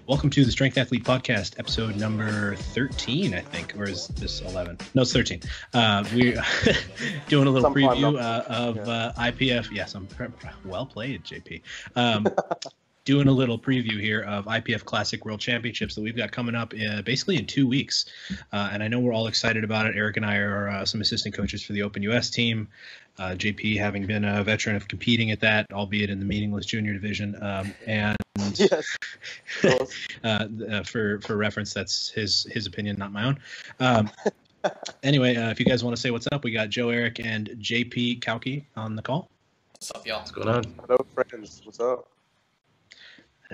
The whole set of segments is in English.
Welcome to the Strength Athlete Podcast, episode number 13, I think, or is this 11? No, it's 13. We're doing a little preview of IPF. Yes, well played, JP. Doing a little preview here of IPF Classic World Championships that we've got coming up basically in 2 weeks. And I know we're all excited about it. Eric and I are some assistant coaches for the Open US team. JP having been a veteran of competing at that, albeit in the meaningless junior division. And yes, for reference, that's his opinion, not my own. Anyway, if you guys want to say what's up, we got Joe, Eric, and JP Cauchi on the call. What's up, y'all? What's going on? Hello, friends. What's up?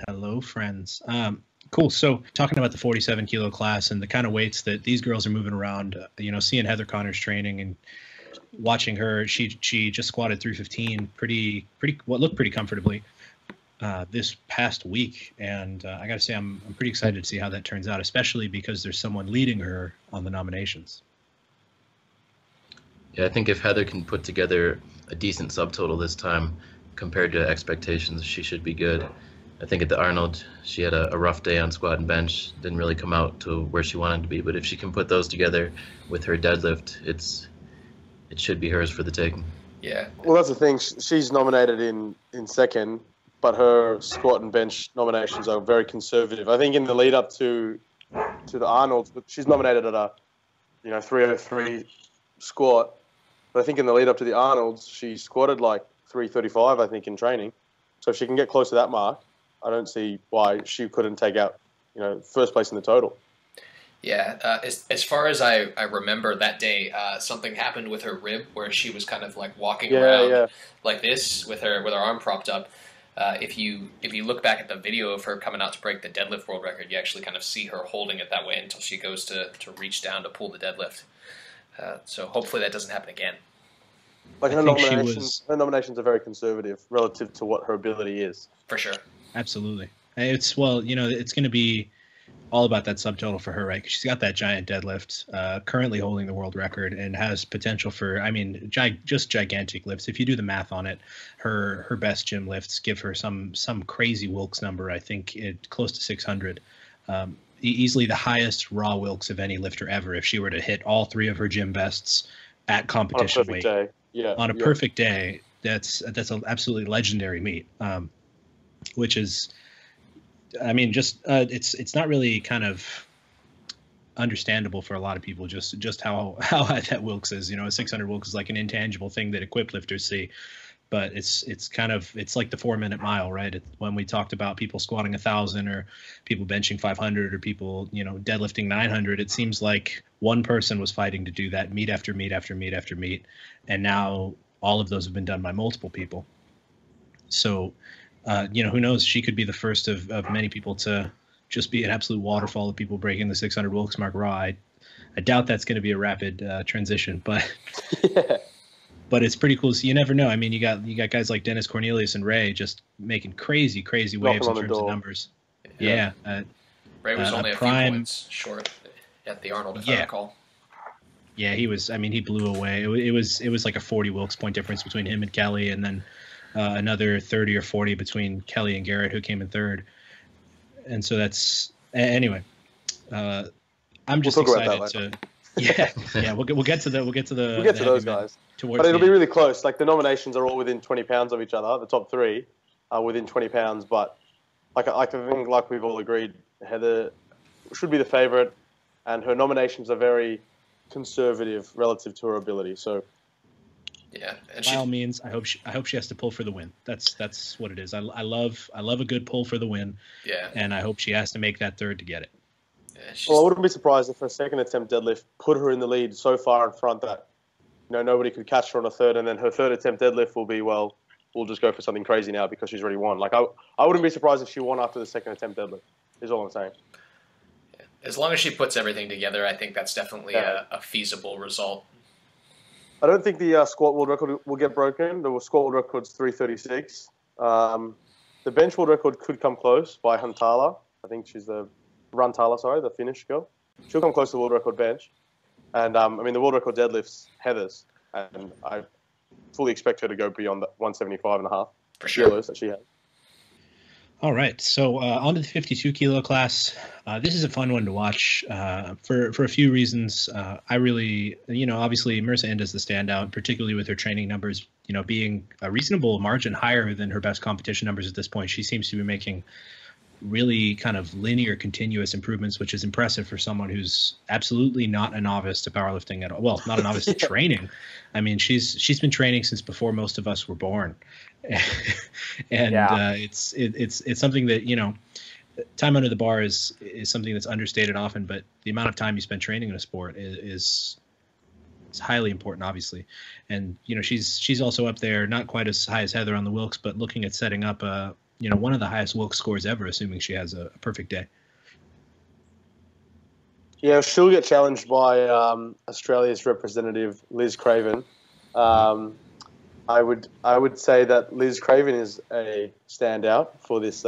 Hello, friends. Cool. So talking about the 47 kilo class and the kind of weights that these girls are moving around, seeing Heather Connor's training and watching her, she just squatted 315 what looked pretty comfortably this past week. And I got to say, I'm pretty excited to see how that turns out, especially because there's someone leading her on the nominations. Yeah, I think if Heather can put together a decent subtotal this time compared to expectations, she should be good. I think at the Arnold, she had a rough day on squat and bench, didn't really come out to where she wanted to be. But if she can put those together with her deadlift, it should be hers for the taking. Yeah. Well, that's the thing. She's nominated in second, but her squat and bench nominations are very conservative. I think in the lead up to the Arnold's, but she's nominated at a 303 squat. But I think in the lead up to the Arnold's, she squatted like 335, I think, in training. So if she can get close to that mark, I don't see why she couldn't take out, first place in the total. Yeah, as far as I remember that day, something happened with her rib where she was kind of like walking around like this with her arm propped up. If you look back at the video of her coming out to break the deadlift world record, you actually kind of see her holding it that way until she goes to reach down to pull the deadlift. So hopefully that doesn't happen again. Like her nominations are very conservative relative to what her ability is. For sure. Absolutely. It's going to be all about that subtotal for her, right? Because she's got that giant deadlift, currently holding the world record, and has potential for, just gigantic lifts. If you do the math on it, her best gym lifts give her some crazy Wilks number. I think close to 600. Easily the highest raw Wilks of any lifter ever. If she were to hit all three of her gym bests at competition weight day. On a perfect day, that's an absolutely legendary meet. Which is, it's not really kind of understandable for a lot of people just how high that Wilks is. A 600 Wilks is like an intangible thing that equipped lifters see, but it's like the 4-minute mile, right? When we talked about people squatting 1,000 or people benching 500 or people deadlifting 900, it seems like one person was fighting to do that meet after meet after meet after meet, and now all of those have been done by multiple people. So. Who knows? She could be the first of many people to just be an absolute waterfall of people breaking the 600 Wilks mark raw. I doubt that's going to be a rapid transition, but but it's pretty cool. So you never know. You got guys like Dennis Cornelius and Ray just making crazy waves in terms of numbers. Yeah. Ray was only a few points short at the Arnold, if I recall. Yeah, he was. He blew away. It was like a 40 Wilks point difference between him and Kelly, and then another 30 or 40 between Kelly and Garrett, who came in third. And so that's anyway. I'm just excited to. We'll get to those guys. But it'll be really close. Like the nominations are all within 20 pounds of each other. The top three are within 20 pounds. But I think, like we've all agreed, Heather should be the favorite, and her nominations are very conservative relative to her ability. So. Yeah, and by all means, I hope she has to pull for the win. That's what it is. I love a good pull for the win. Yeah, and I hope she has to make that third to get it. Yeah, well, I wouldn't be surprised if her second attempt deadlift put her in the lead so far in front that nobody could catch her on a third, and then her third attempt deadlift will be, well, we'll just go for something crazy now because she's already won. Like I wouldn't be surprised if she won after the second attempt deadlift. Is all I'm saying. Yeah. As long as she puts everything together, I think that's definitely a feasible result. I don't think the squat world record will get broken. The squat world record's 336. The bench world record could come close by Runtala. I think she's the Finnish girl. She'll come close to the world record bench. And, the world record deadlift's Heather's. And I fully expect her to go beyond the 175.5 for sure kilos that she has. All right, so on to the 52 kilo class. This is a fun one to watch for a few reasons. I really, obviously Marissa Inda is the standout, particularly with her training numbers, being a reasonable margin higher than her best competition numbers at this point. She seems to be making really kind of linear, continuous improvements, which is impressive for someone who's absolutely not a novice to powerlifting at all. Well, not a novice to training. I mean, she's been training since before most of us were born, and it's something that time under the bar is something that's understated often, but the amount of time you spend training in a sport is highly important, obviously. And she's also up there, not quite as high as Heather on the Wilks, but looking at setting up one of the highest Wilks scores ever, assuming she has a perfect day. Yeah, she'll get challenged by Australia's representative, Liz Craven. I would say that Liz Craven is a standout for this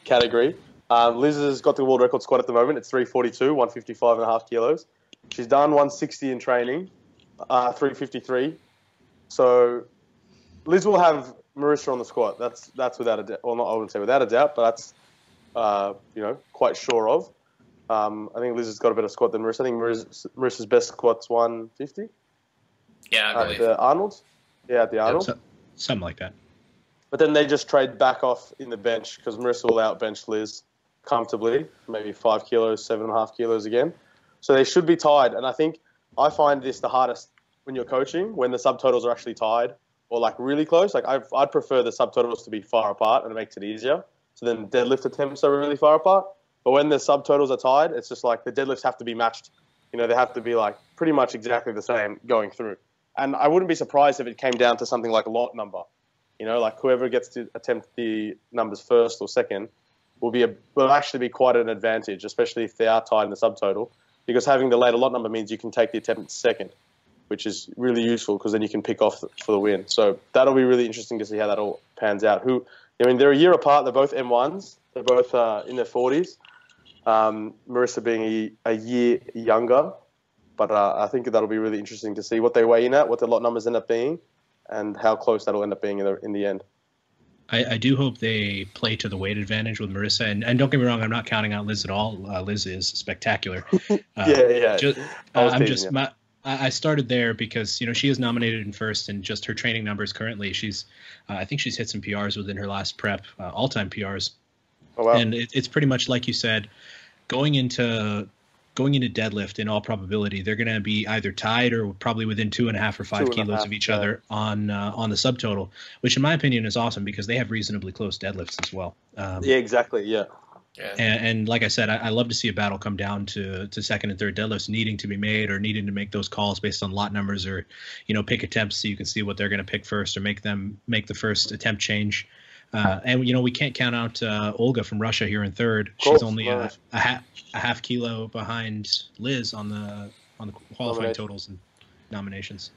category. Liz has got the world record squat at the moment. It's 342, 155.5 kilos. She's done 160 in training, 353. So Liz will have Marissa on the squat. That's without a doubt. Well, I wouldn't say without a doubt, but that's quite sure of. I think Liz has got a better squat than Marissa. I think Marissa's best squat's 150. Yeah, I believe. At the Arnold's. Yeah, at the Arnold. Yeah, something like that. But then they just trade back off in the bench because Marissa will outbench Liz comfortably, maybe 5 kilos, 7.5 kilos again. So they should be tied. And I find this the hardest when you're coaching, when the subtotals are actually tied or like really close. Like I'd prefer the subtotals to be far apart, and it makes it easier. So then deadlift attempts are really far apart. But when the subtotals are tied, it's just like the deadlifts have to be matched. They have to be like pretty much exactly the same going through. And I wouldn't be surprised if it came down to something like a lot number. Like whoever gets to attempt the numbers first or second will actually be quite an advantage, especially if they are tied in the subtotal, because having the later lot number means you can take the attempt second, which is really useful because then you can pick off for the win. So that'll be really interesting to see how that all pans out. They're a year apart. They're both M1s. They're both in their 40s. Marissa being a year younger. But I think that'll be really interesting to see what they weigh in at, what the lot numbers end up being, and how close that'll end up being in the end. I do hope they play to the weight advantage with Marissa. And don't get me wrong, I'm not counting out Liz at all. Liz is spectacular. I started there because she is nominated in first, and just her training numbers currently, I think she's hit some PRs within her last prep, all-time PRs. Oh wow! And it's pretty much like you said, going into deadlift, in all probability, they're going to be either tied or probably within 2.5 or 5 kilos of each other on the subtotal, which in my opinion is awesome because they have reasonably close deadlifts as well. Yeah, exactly. Yeah. And like I said, I love to see a battle come down to second and third deadlifts needing to be made, or needing to make those calls based on lot numbers, or pick attempts so you can see what they're going to pick first, or make the first attempt change. And we can't count out Olga from Russia here in third. She's only a half kilo behind Liz on the qualifying totals and nominations.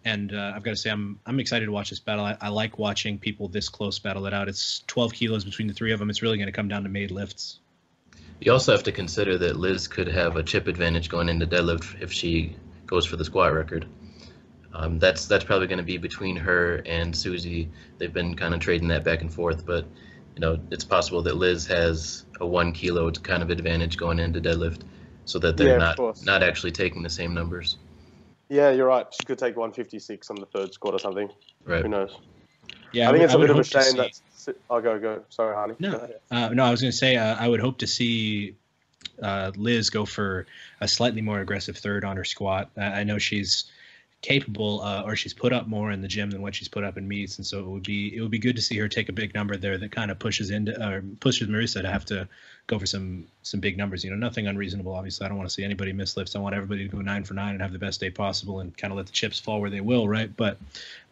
And I've got to say, I'm excited to watch this battle. I like watching people this close battle it out. It's 12 kilos between the three of them. It's really going to come down to made lifts. You also have to consider that Liz could have a chip advantage going into deadlift if she goes for the squat record. That's probably going to be between her and Susie. They've been kind of trading that back and forth, but it's possible that Liz has a 1 kilo kind of advantage going into deadlift, so that they're not actually taking the same numbers. Yeah, you're right. She could take 156 on the third squat or something. Right. Who knows? Yeah, I think it's a bit of a shame that. I'll go. Sorry, Hani. No, I was going to say I would hope to see Liz go for a slightly more aggressive third on her squat. I know she's capable, or she's put up more in the gym than what she's put up in meets, and so it would be good to see her take a big number there that kind of pushes Marissa to have to go for some big numbers. Nothing unreasonable. Obviously, I don't want to see anybody miss lifts. I want everybody to go 9 for 9 and have the best day possible, and kind of let the chips fall where they will, right? But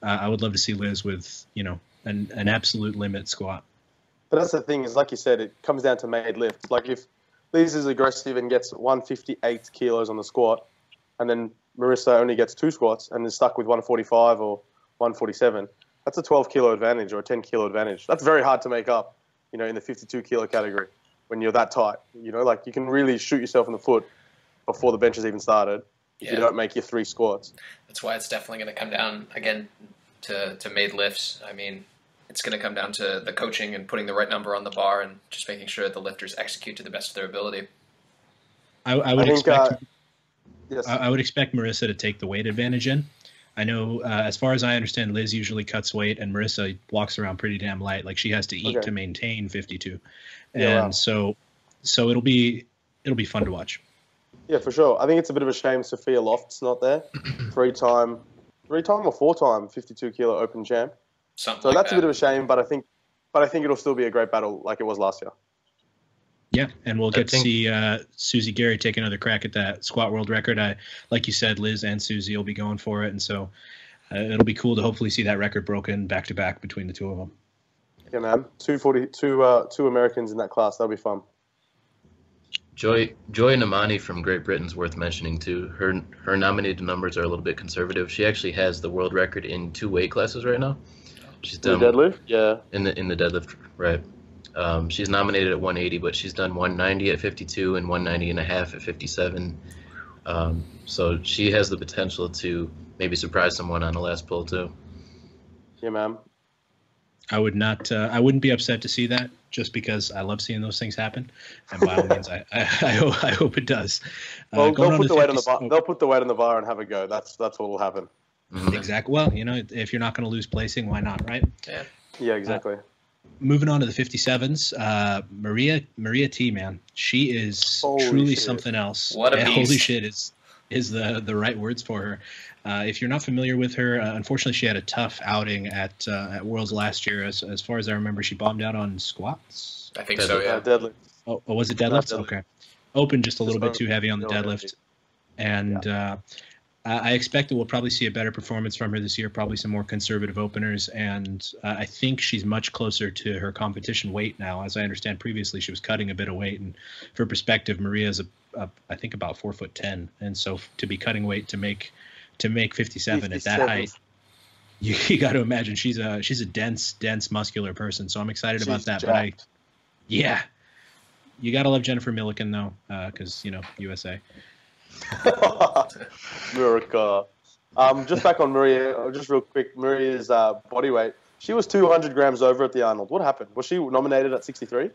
I would love to see Liz with an absolute limit squat. But that's the thing, is like you said, it comes down to made lifts. Like if Liz is aggressive and gets 158 kilos on the squat, and then Marissa only gets 2 squats and is stuck with 145 or 147, that's a 12 kilo advantage or a 10 kilo advantage. That's very hard to make up, in the 52 kilo category when you're that tight. Like you can really shoot yourself in the foot before the bench has even started if you don't make your 3 squats. That's why it's definitely going to come down again to made lifts. I mean, it's going to come down to the coaching and putting the right number on the bar and just making sure that the lifters execute to the best of their ability. I would expect Marissa to take the weight advantage in. I know, as far as I understand, Liz usually cuts weight, and Marissa walks around pretty damn light. Like, she has to eat to maintain 52, and so it'll be fun to watch. Yeah, for sure. I think it's a bit of a shame Sophia Loft's not there. Three-time or 4-time 52-kilo open champ. So that's a bit of a shame, but I think it'll still be a great battle like it was last year. Yeah, and we'll get to see Susie Gary take another crack at that squat world record. Like you said, Liz and Susie will be going for it, and so it'll be cool to hopefully see that record broken back to back between the two of them. Yeah, man. 2 Americans in that class. That'll be fun. Joy Namani from Great Britain's worth mentioning too. Her nominated numbers are a little bit conservative. She actually has the world record in 2 weight classes right now. She's done the deadlift, yeah. In the deadlift, right? She's nominated at 180, but she's done 190 at 52 and 190.5 at 57. So she has the potential to maybe surprise someone on the last pull too. Yeah, man. I wouldn't be upset to see that, just because I love seeing those things happen, and by all means, I hope it does. Well, they'll put the weight on the bar. They'll put the weight on the bar and have a go. That's what will happen. Mm-hmm. Exactly. Well, if you're not going to lose placing, why not, right? Yeah, exactly. Moving on to the 57s, Maria T, man, she is truly something else. What a beast. Holy shit is the right words for her. If you're not familiar with her, unfortunately, she had a tough outing at Worlds last year. As far as I remember, she bombed out on squats. I think so, yeah. Deadlift. Oh, was it deadlift? Deadlift. Okay. Open just a little bit too heavy on the deadlift. And I expect that we'll probably see a better performance from her this year, probably some more conservative openers. And I think she's much closer to her competition weight now. As I understand, previously she was cutting a bit of weight. And for perspective, Maria's I think about 4'10", and so to be cutting weight to make 57 at that height, you got to imagine she's a dense muscular person. So I'm excited about that. Jacked. But you got to love Jennifer Milliken though, because USA. Miracle. Just back on Maria, just real quick. Maria's body weight. She was 200 grams over at the Arnold. What happened? Was she nominated at 63?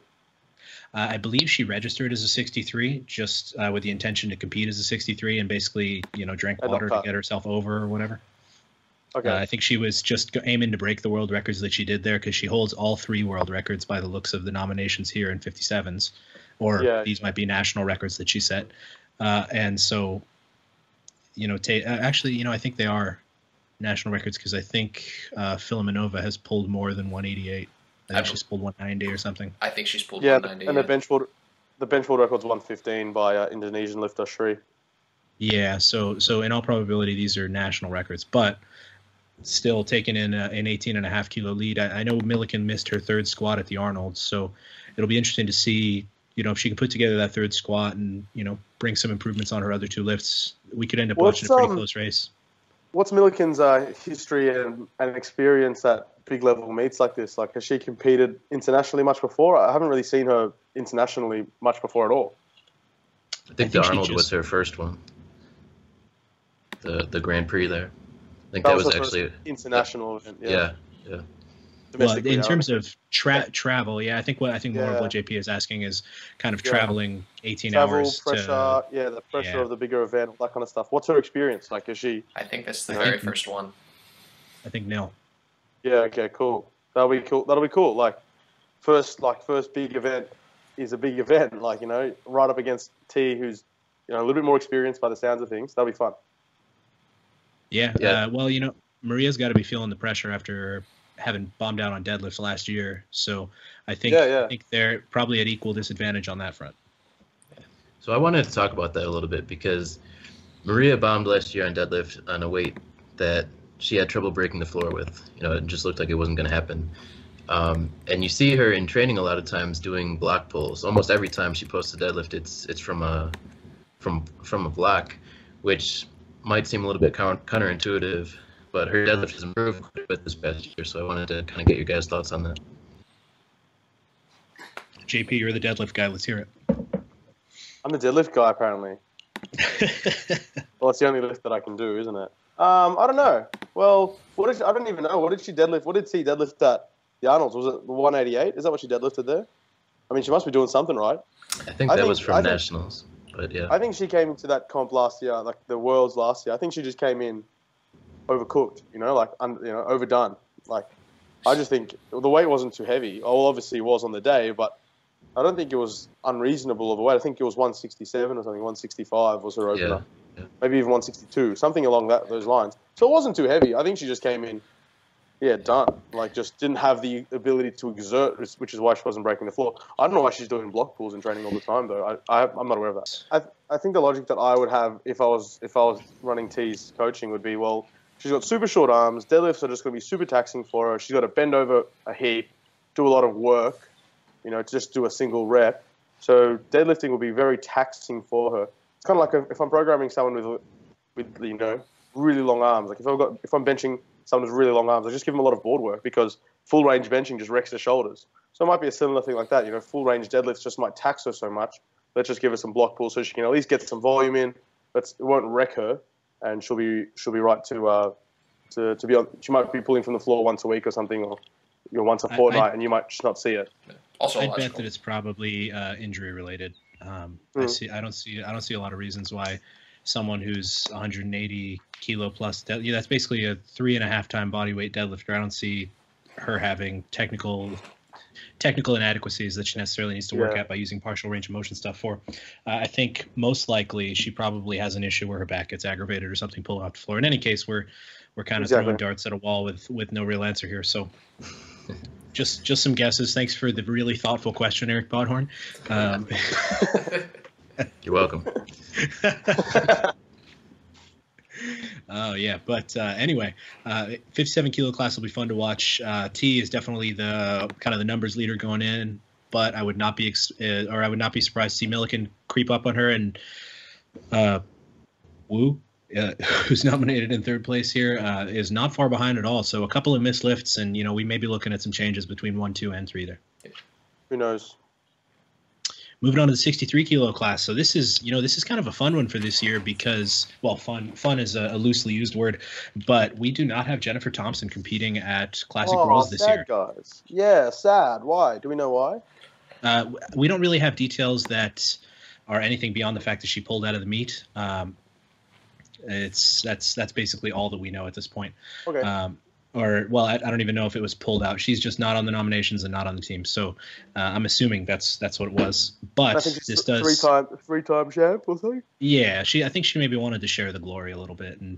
I believe she registered as a 63, just with the intention to compete as a 63, and basically, drank water to get herself over or whatever. Okay. I think she was just aiming to break the world records that she did there, because she holds all 3 world records by the looks of the nominations here in 57s, or these might be national records that she set. And so, actually, I think they are national records, because I think Filimonova has pulled more than 188. I think she's pulled 190 or something. I think she's pulled 190. And the bench world record's 115 by Indonesian lifter Sri. Yeah, so in all probability, these are national records, but still taking in an 18.5 kilo lead. I know Milliken missed her 3rd squat at the Arnold, so it'll be interesting to see, if she can put together that 3rd squat and, bring some improvements on her other 2 lifts. We could end up watching a pretty close race. What's Milliken's history and experience at big level meets like this? Like, has she competed internationally much before? I haven't really seen her internationally much before at all. I think the Arnold was her first one. The Grand Prix there. I think that was actually international event. Yeah. Well, in terms of travel, I think more of what JP is asking is kind of traveling 18 hours. Pressure, the pressure of the bigger event, all that kind of stuff. What's her experience? Like, is she? I think that's the very first one. I think nil. Yeah. Okay. Cool. That'll be cool. Like, first big event is a big event. Like, right up against T, who's a little bit more experienced by the sounds of things. That'll be fun. Yeah. Well, Maria's got to be feeling the pressure after having bombed out on deadlift last year. So I think they're probably at equal disadvantage on that front. So I wanted to talk about that a little bit, because Maria bombed last year on deadlift on a weight that she had trouble breaking the floor with. It just looked like it wasn't going to happen. And you see her in training a lot of times doing block pulls. Almost every time she posts a deadlift, it's from a block, which might seem a little bit counterintuitive. But her deadlift has improved quite a bit this past year, so I wanted to kind of get your guys' thoughts on that. JP, you're the deadlift guy. Let's hear it. I'm the deadlift guy, apparently. Well, it's the only lift that I can do, isn't it? I don't know. Well, I don't even know. What did she deadlift? What did she deadlift at the Arnold's? Was it 188? Is that what she deadlifted there? I mean, she must be doing something right. I think that was from nationals, but yeah. I think she came into that comp last year, like the Worlds last year. I think she just came in overcooked, like overdone. Like, I just think the weight wasn't too heavy. Oh, well, obviously it was on the day, but I don't think it was unreasonable of a weight. I think it was 167 or something. 165 was her opener. Yeah. Maybe even 162, something along those lines. So it wasn't too heavy. I think she just came in, done. Like, just didn't have the ability to exert, which is why she wasn't breaking the floor. I don't know why she's doing block pulls and training all the time, though. I'm not aware of that. I think the logic that I would have if I was running T's coaching would be, well, she's got super short arms. Deadlifts are just going to be super taxing for her. She's got to bend over a heap, do a lot of work, to just do a single rep. So deadlifting will be very taxing for her. It's kind of like if I'm programming someone with really long arms. Like if I'm benching someone with really long arms, I just give them a lot of board work because full range benching just wrecks their shoulders. So it might be a similar thing like that. Full range deadlifts just might tax her so much. Let's just give her some block pulls so she can at least get some volume in. It won't wreck her, and she'll be right to be on. She might be pulling from the floor once a week or something, or once a fortnight, and you might just not see it. Also, I bet that it's probably injury related. I don't see a lot of reasons why someone who's 180 kilo plus, that's basically a 3.5 time body weight deadlifter. I don't see her having technical inadequacies that she necessarily needs to work at by using partial range of motion stuff for. I think most likely she probably has an issue where her back gets aggravated or something pulling off the floor. In any case, we're kind of throwing darts at a wall with no real answer here. So just some guesses. Thanks for the really thoughtful question, Eric Bodhorn. You're welcome. Oh yeah, but anyway, 57 kilo class will be fun to watch. T is definitely the kind of the numbers leader going in, but I would not be surprised to see Milliken creep up on her, and Wu, who's nominated in third place here, is not far behind at all. So a couple of missed lifts, and we may be looking at some changes between 1, 2, and 3 there. Who knows? Moving on to the 63 kilo class. So this is kind of a fun one for this year because, well, fun is a loosely used word, but we do not have Jennifer Thompson competing at Classic Worlds this year. Guys. Yeah, sad. Why? Do we know why? We don't really have details that are anything beyond the fact that she pulled out of the meet. That's basically all that we know at this point. Okay. I don't even know if it was pulled out. She's just not on the nominations and not on the team. So I'm assuming that's what it was. But I think this does three-time champ or something. Yeah, I think she maybe wanted to share the glory a little bit and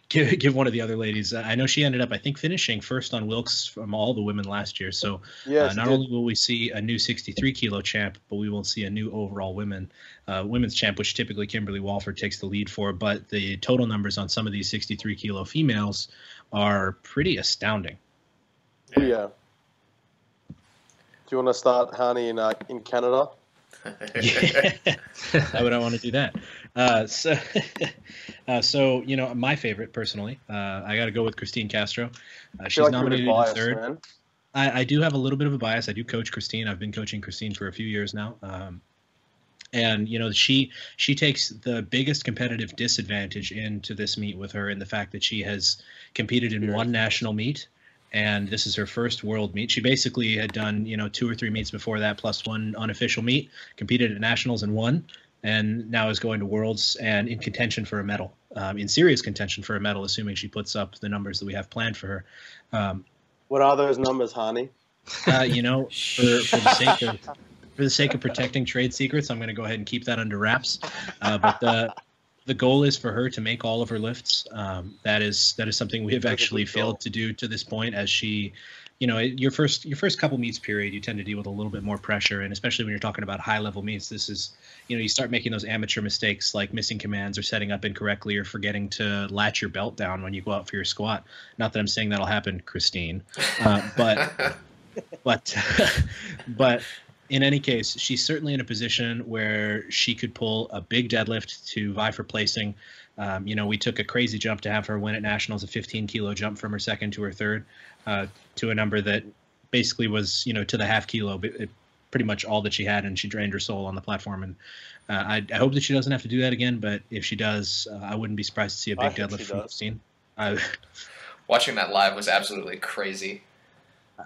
give one of the other ladies. I know she ended up, I think, finishing first on Wilks from all the women last year. So not only will we see a new 63 kilo champ, but we will see a new overall women's champ, which typically Kimberly Walford takes the lead for. But the total numbers on some of these 63 kilo females are pretty astounding. Yeah. Do you want to start, Hani, in Canada? Yeah. Why would I want to do that? So my favorite personally, I got to go with Christine Castro. She's nominated in third. Man. I do have a little bit of a bias. I do coach Christine. I've been coaching Christine for a few years now. And she takes the biggest competitive disadvantage into this meet with her in the fact that she has competed in one national meet, and this is her first world meet. She basically had done 2 or 3 meets before that, plus one unofficial meet, competed at nationals and won, and now is going to worlds and in contention for a medal, in serious contention for a medal, assuming she puts up the numbers that we have planned for her. What are those numbers, Hani? For the sake of protecting trade secrets, I'm going to go ahead and keep that under wraps. But the goal is for her to make all of her lifts. That is something we have actually failed to do to this point. As she, your first couple meets period, you tend to deal with a little bit more pressure, and especially when you're talking about high level meets, this is, you start making those amateur mistakes like missing commands or setting up incorrectly or forgetting to latch your belt down when you go out for your squat. Not that I'm saying that'll happen, Christine, but in any case, she's certainly in a position where she could pull a big deadlift to vie for placing. We took a crazy jump to have her win at nationals, a 15 kilo jump from her second to her third, to a number that basically was, to the half kilo, pretty much all that she had, and she drained her soul on the platform. And I hope that she doesn't have to do that again, but if she does, I wouldn't be surprised to see a big deadlift from Christine. Watching that live was absolutely crazy.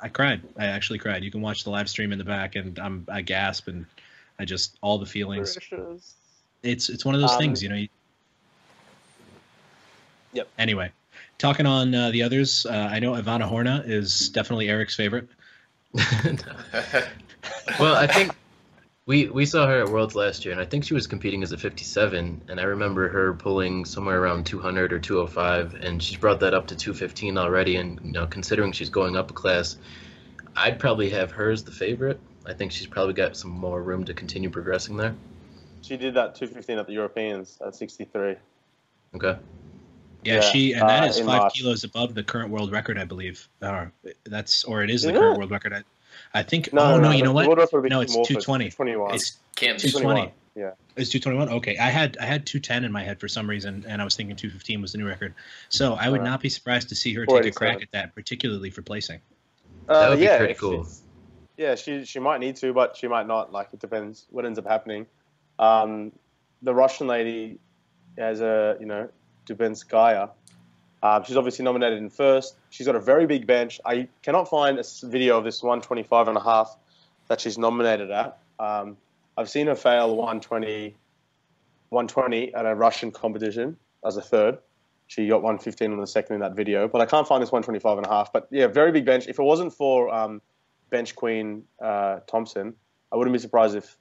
I cried. I actually cried. You can watch the live stream in the back, and I gasp, and I just all the feelings. Precious. It's one of those things, you know. Yep. Anyway, talking on the others, I know Ivana Horna is definitely Eric's favorite. Well, I think we saw her at Worlds last year, and I think she was competing as a 57, and I remember her pulling somewhere around 200 or 205, and she's brought that up to 215 already. And you know, considering she's going up a class, I'd probably have her as the favorite. I think she's probably got some more room to continue progressing there. She did that 215 at the Europeans at 63. Okay. Yeah, and that is 5 kilos above the current world record, I believe. It is the current world record. I think. No, you know what? No, it's 220. 221. It's Kim's 220. Yeah. It's 221. Okay, I had 210 in my head for some reason, and I was thinking 215 was the new record. So I would not be surprised to see her take a crack at that, particularly for placing. That would be pretty cool. Yeah, she might need to, but she might not. Like, it depends what ends up happening. The Russian lady has Dubinskaya. She's obviously nominated in first. She's got a very big bench. I cannot find a video of this 125.5 that she's nominated at. I've seen her fail 120 at a Russian competition as a third. She got 115 on the second in that video, but I can't find this 125.5. But yeah, very big bench. If it wasn't for bench queen Thompson, I wouldn't be surprised if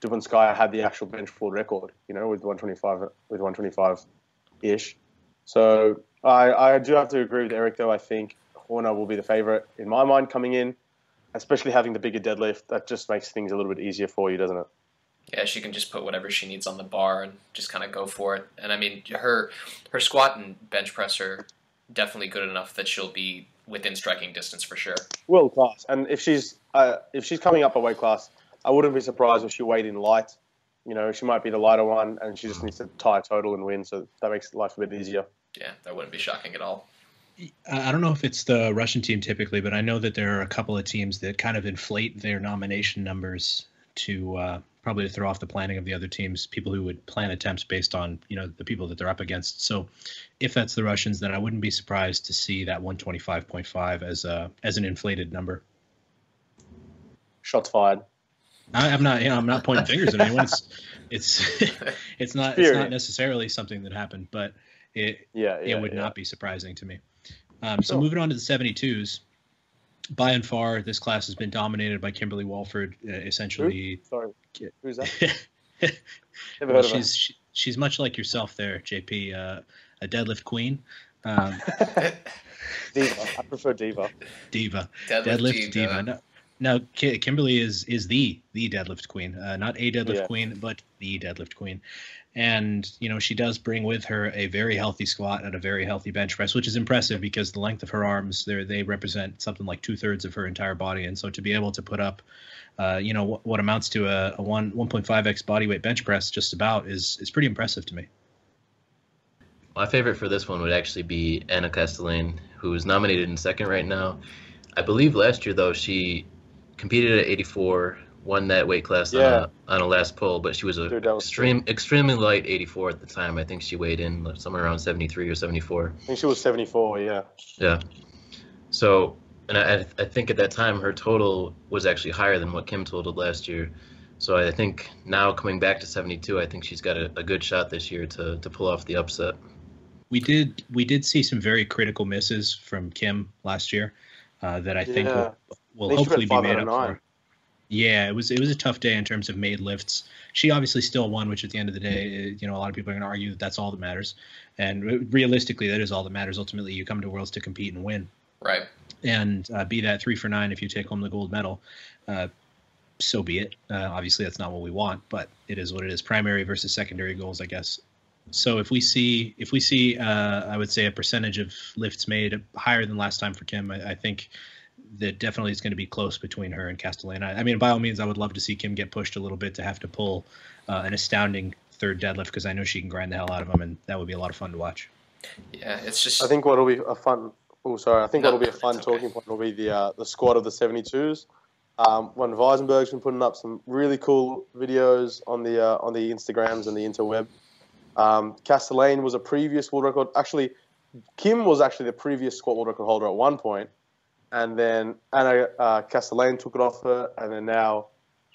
Dubinskaya had the actual bench world record, with 125-ish. So I do have to agree with Eric, though. I think Horner will be the favorite in my mind coming in, especially having the bigger deadlift. That just makes things a little bit easier for you, doesn't it? Yeah, she can just put whatever she needs on the bar and just kind of go for it. And I mean, her squat and bench press are definitely good enough that she'll be within striking distance for sure. World class. And if she's coming up a weight class, I wouldn't be surprised if she weighed in light. She might be the lighter one, and she just needs to tie a total and win. So that makes life a bit easier. Yeah, that wouldn't be shocking at all. I don't know if it's the Russian team typically, but I know that there are a couple of teams that kind of inflate their nomination numbers to probably to throw off the planning of the other teams, people who would plan attempts based on, the people that they're up against. So if that's the Russians, then I wouldn't be surprised to see that 125.5 as an inflated number. Shots fired. I'm not pointing fingers at anyone. It's not necessarily something that happened, but it would not be surprising to me. So moving on to the 72s, by and far, this class has been dominated by Kimberly Walford. Essentially, Sorry, who's that? Never heard of her. She's much like yourself there, JP, a deadlift queen. Diva. I prefer diva. Diva. Deadlift diva. No, Kimberly is the deadlift queen, not a deadlift queen, but the deadlift queen. And, she does bring with her a very healthy squat and a very healthy bench press, which is impressive because the length of her arms, they represent something like 2/3 of her entire body. And so to be able to put up, what amounts to a 1.5x bodyweight bench press just about is pretty impressive to me. My favorite for this one would actually be Anna Castellane, who is nominated in second right now. I believe last year, though, she competed at 84, won that weight class on a last pull, but she was extremely light 84 at the time. I think she weighed in somewhere around 73 or 74. I think she was 74, yeah. Yeah. So, and I think at that time her total was actually higher than what Kim totaled last year. So I think now coming back to 72, I think she's got a good shot this year to pull off the upset. We did see some very critical misses from Kim last year that I think will hopefully be made up for. Yeah, it was a tough day in terms of made lifts. She obviously still won, which at the end of the day, a lot of people are going to argue that that's all that matters. And realistically, that is all that matters. Ultimately, you come to Worlds to compete and win. Right. And be that 3 for 9 if you take home the gold medal. So be it. Obviously, that's not what we want, but it is what it is. Primary versus secondary goals, I guess. So if we see, I would say a percentage of lifts made higher than last time for Kim, I think that definitely is going to be close between her and Castellane. I mean, by all means, I would love to see Kim get pushed a little bit to have to pull an astounding third deadlift because I know she can grind the hell out of them, and that would be a lot of fun to watch. Yeah, it's just. I think what'll be a fun. Oh, sorry. I think what'll be a fun talking point will be the squad of the 72s. When Weisenberg's been putting up some really cool videos on the Instagrams and the interweb. Castellane was a previous world record. Actually, Kim was actually the previous squat world record holder at one point. and then Anna Castellane took it off her, and then now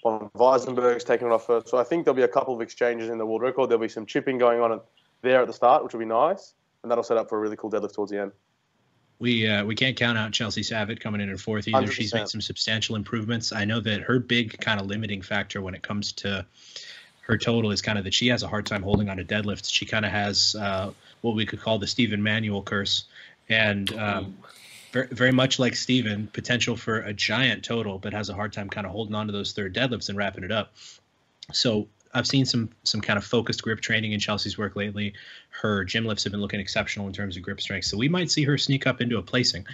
Von Weisenberg's taken it off her. So I think there'll be a couple of exchanges in the world record. There'll be some chipping going on there at the start, which will be nice, and that'll set up for a really cool deadlift towards the end. We can't count out Chelsea Savitt coming in at fourth either. 100%. She's made some substantial improvements. I know that her big kind of limiting factor when it comes to her total is kind of that she has a hard time holding on to deadlifts. She kind of has what we could call the Stephen Manuel curse. And very, very much like Stephen, potential for a giant total, but has a hard time kind of holding on to those third deadlifts and wrapping it up. So I've seen some kind of focused grip training in Chelsea's work lately. Her gym lifts have been looking exceptional in terms of grip strength. So we might see her sneak up into a placing,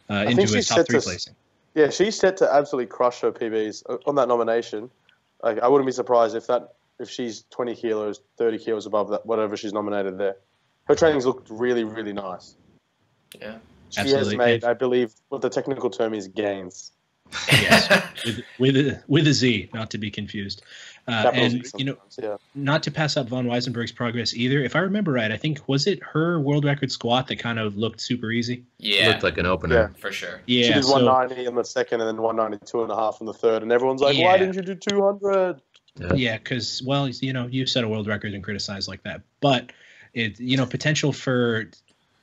into a top 3 placing. Yeah, she's set to absolutely crush her PBs on that nomination. Like, I wouldn't be surprised if she's 20 kilos, 30 kilos above that, whatever she's nominated there. Her training's looked really, really nice. Yeah. She has made, I believe, what the technical term is, gains. Yes, with a Z, not to be confused. And not to pass up Von Weisenberg's progress either. If I remember right, I think was it her world record squat that kind of looked super easy. Yeah, it looked like an opener for sure. Yeah, she did 190 in the second, and then 192.5 in the third, and everyone's like, "Why didn't you do 200?" Yeah, because you set a world record and criticize like that, but it potential for.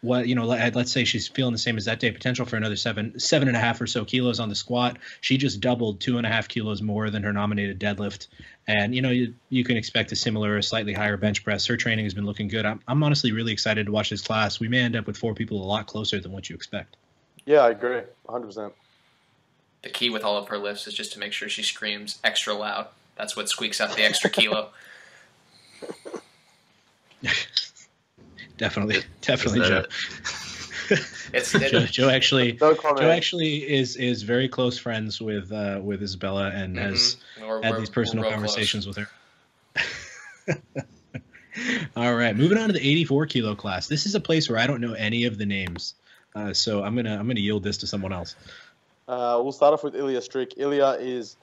Let's say she's feeling the same as that day, potential for another 7.5 or so kilos on the squat. She just doubled 2.5 kilos more than her nominated deadlift. And, you can expect a similar or slightly higher bench press. Her training has been looking good. I'm honestly really excited to watch this class. We may end up with 4 people a lot closer than what you expect. Yeah, I agree. 100%. The key with all of her lifts is just to make sure she screams extra loud. That's what squeaks out the extra kilo. Definitely, Joe. Joe actually is very close friends with Isabella and has had these personal conversations with her. All right, moving on to the 84 kilo class. This is a place where I don't know any of the names, so I'm gonna yield this to someone else. We'll start off with Ilya Strick. Ilya is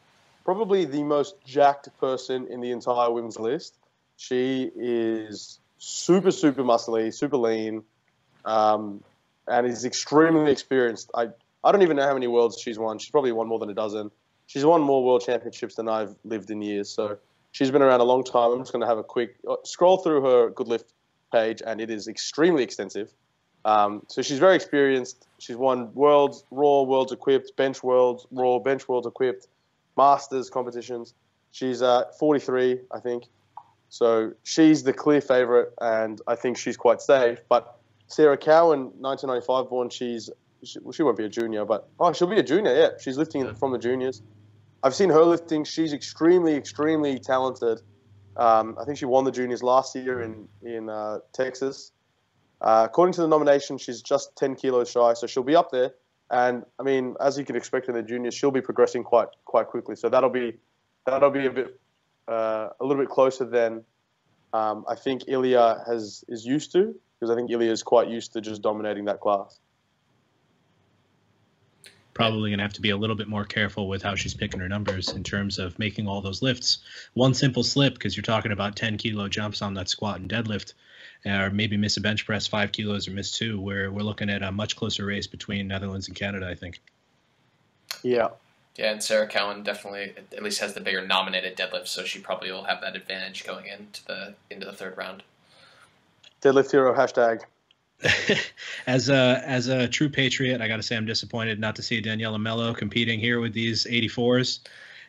probably the most jacked person in the entire women's list. She is super, super muscly, super lean, and is extremely experienced. I don't even know how many worlds she's won. She's probably won more than a dozen. She's won more world championships than I've lived in years. So she's been around a long time. I'm just going to have a quick scroll through her good lift page, and it is extremely extensive. So she's very experienced. She's won worlds, raw, worlds equipped, bench worlds, raw, bench worlds equipped, masters competitions. She's 43, I think. So she's the clear favorite, and I think she's quite safe. But Sarah Cowan, 1995 born, she won't be a junior, but she'll be a junior. Yeah, she's lifting from the juniors. I've seen her lifting. She's extremely, extremely talented. I think she won the juniors last year in Texas. According to the nomination, she's just 10 kilos shy, so she'll be up there. And I mean, as you can expect in the juniors, she'll be progressing quite quickly. So that'll be a little bit closer than I think Ilya is used to, because I think Ilya is quite used to just dominating that class. Probably going to have to be a little bit more careful with how she's picking her numbers in terms of making all those lifts. One simple slip, because you're talking about 10 kilo jumps on that squat and deadlift, or maybe miss a bench press 5 kilos or miss 2, where we're looking at a much closer race between Netherlands and Canada, I think. Yeah. Yeah, and Sarah Cowan definitely at least has the bigger nominated deadlift, so she probably will have that advantage going into the third round. Deadlift hero hashtag. As a true patriot, I got to say I'm disappointed not to see Daniela Mello competing here with these 84s.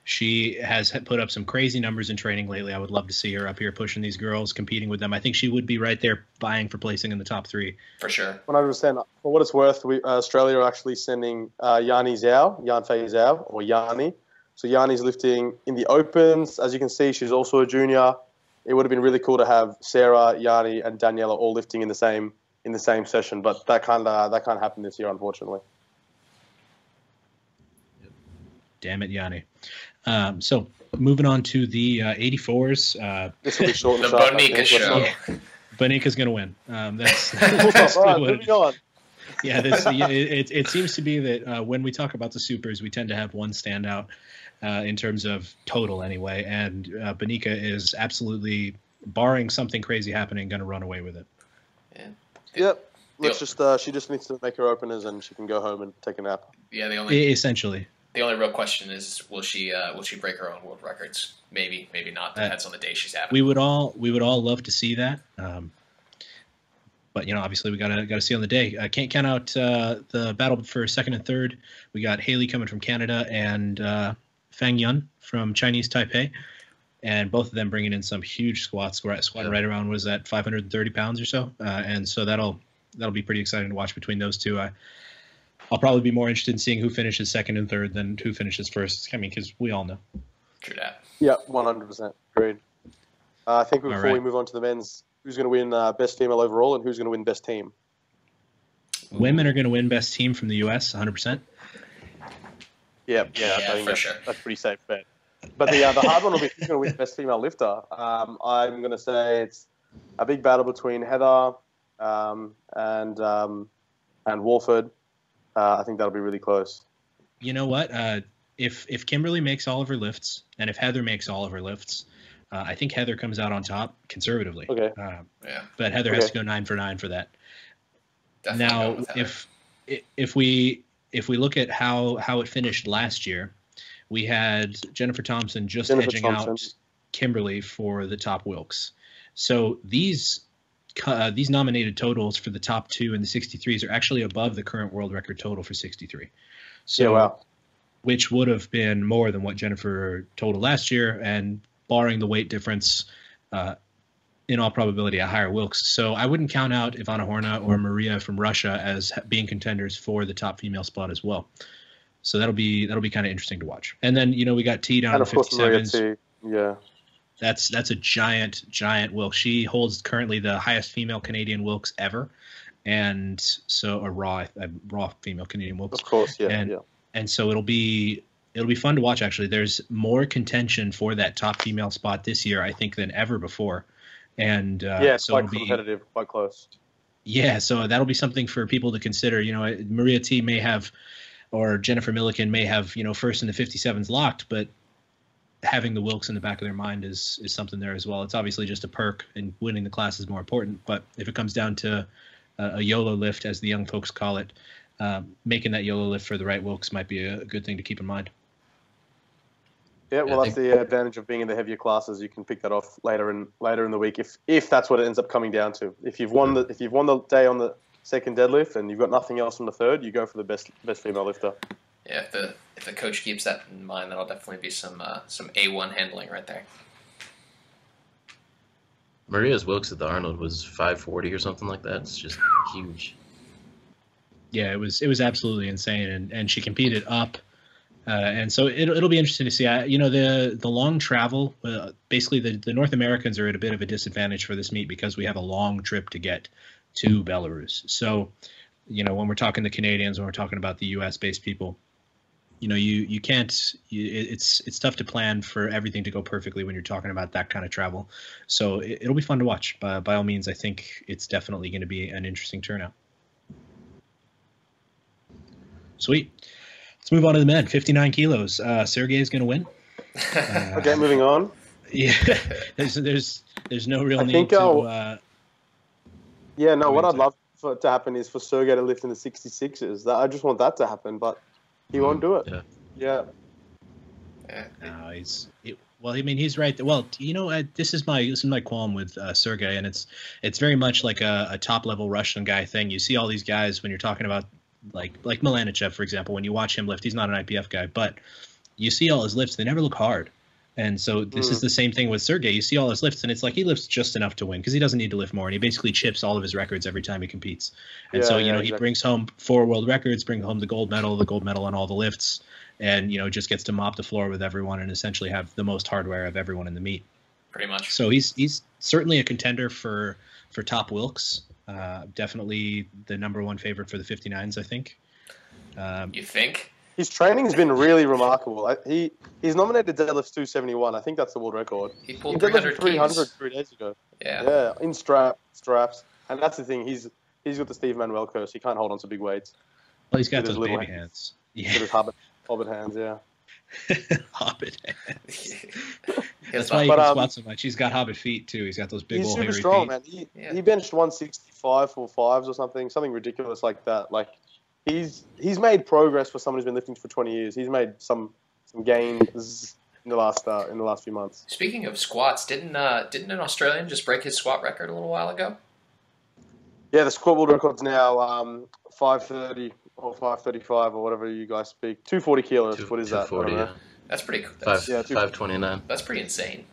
She has put up some crazy numbers in training lately. I would love to see her up here pushing these girls, competing with them. I think she would be right there vying for placing in the top 3. For sure. 100%. For what it's worth, Australia are actually sending Yanfei Zhao, or Yani. So Yani's lifting in the Opens. As you can see, she's also a junior. It would have been really cool to have Sarah, Yani, and Daniela all lifting in the same session, but that can't happen this year, unfortunately. Damn it, Yanni. So moving on to the 84s. This will be short and the sharp. Bonica show. Bonika's going to win. That's all right, moving on. Yeah, it seems to be that when we talk about the supers, we tend to have one standout in terms of total anyway, and Bonica is absolutely, barring something crazy happening, going to run away with it. Yeah. Yep. She just needs to make her openers and she can go home and take a nap. Yeah, essentially. The only real question is, will she break her own world records? Maybe, maybe not. Depends on the day she's having. We would all love to see that. But obviously we gotta see on the day. I can't count out the battle for second and third. We got Haley coming from Canada and Fang Yun from Chinese Taipei, and both of them bringing in some huge squats. We're squatting right around, was that 530 pounds or so, and so that'll be pretty exciting to watch between those two. I'll probably be more interested in seeing who finishes second and third than who finishes first. I mean, because we all know. True that. Yeah, 100% agreed. I think before we move on to the men's, who's going to win best female overall and who's going to win best team? Women are going to win best team from the U.S. 100%. Yeah, I think that's a pretty safe bet. But the hard one will be who's going to win best female lifter. I'm going to say it's a big battle between Heather and Walford. I think that'll be really close. You know what? If Kimberly makes all of her lifts and if Heather makes all of her lifts, I think Heather comes out on top conservatively. Okay. But Heather has to go 9 for 9 for that. Definitely now, if we look at how it finished last year, we had Jennifer Thompson edging out Kimberly for the top Wilks. So these nominated totals for the top two and the 63s are actually above the current world record total for 63. So, which would have been more than what Jennifer totaled last year, and barring the weight difference, in all probability, a higher Wilks. So I wouldn't count out Ivana Horna or Maria from Russia as being contenders for the top female spot as well. So that'll be kind of interesting to watch. And then we got T down to 57s. Yeah. That's a giant Wilks. She holds currently the highest female Canadian Wilks ever, and so a raw female Canadian Wilks. Of course, yeah. And so it'll be fun to watch. Actually, there's more contention for that top female spot this year, I think, than ever before. And it's so quite competitive, quite close. Yeah, so that'll be something for people to consider. Maria T may have, or Jennifer Milliken may have, first in the 57s locked, but having the Wilks in the back of their mind is something there as well. It's obviously just a perk, and winning the class is more important. But if it comes down to a YOLO lift, as the young folks call it, making that YOLO lift for the right Wilks might be a good thing to keep in mind. Yeah, well, that's the advantage of being in the heavier classes. You can pick that off later in the week if that's what it ends up coming down to. If you've won the day on the second deadlift and you've got nothing else on the third, you go for the best female lifter. Yeah, if the coach keeps that in mind, that'll definitely be some A1 handling right there. Maria's Wilks at the Arnold was 540 or something like that. It's just huge. Yeah, it was absolutely insane, and she competed up, and so it'll be interesting to see. The long travel, basically the North Americans are at a bit of a disadvantage for this meet because we have a long trip to get to Belarus. So, when we're talking the Canadians, when we're talking about the U.S. based people, you can't. It's tough to plan for everything to go perfectly when you're talking about that kind of travel. So it'll be fun to watch. By all means, I think it's definitely going to be an interesting turnout. Sweet. Let's move on to the men. 59 kilos. Sergey is going to win. Okay, moving on. Yeah, there's no real need to. What I'd love for it to happen is for Sergey to lift in the 66s. I just want that to happen, but he won't do it. Yeah. No, he's right. Well, this is my qualm with Sergey, and it's very much like a top level Russian guy thing. You see all these guys when you're talking about like Milanichev, for example. When you watch him lift, he's not an IPF guy, but you see all his lifts; they never look hard. And so this is the same thing with Sergey. You see all his lifts, and it's like he lifts just enough to win because he doesn't need to lift more, and he basically chips all of his records every time he competes. And he brings home 4 world records, brings home the gold medal on all the lifts, and just gets to mop the floor with everyone and essentially have the most hardware of everyone in the meet. Pretty much. So he's certainly a contender for top Wilks. Definitely the number one favorite for the 59s, I think. You think? His training has been really remarkable. He's nominated deadlifts 271. I think that's the world record. He pulled 300 3 days ago. Yeah, in straps. And that's the thing. He's got the Steve Manuel curse. He can't hold on to big weights. Well, he's got those baby hands. Yeah. With his hobbit hands, yeah. Hobbit hands. That's why he can squat so much. He's got hobbit feet too. He's got those big old hairy feet. He's super strong, man. He benched 165 for 5s or something ridiculous like that. Like he's made progress for someone who's been lifting for 20 years. He's made some gains in the last few months. Speaking of squats, didn't an Australian just break his squat record a little while ago? Yeah, the squat world record's now 530 or 535 or whatever you guys speak. 240 kilos. What is that? 240, yeah. That's pretty cool. 529. That's pretty insane.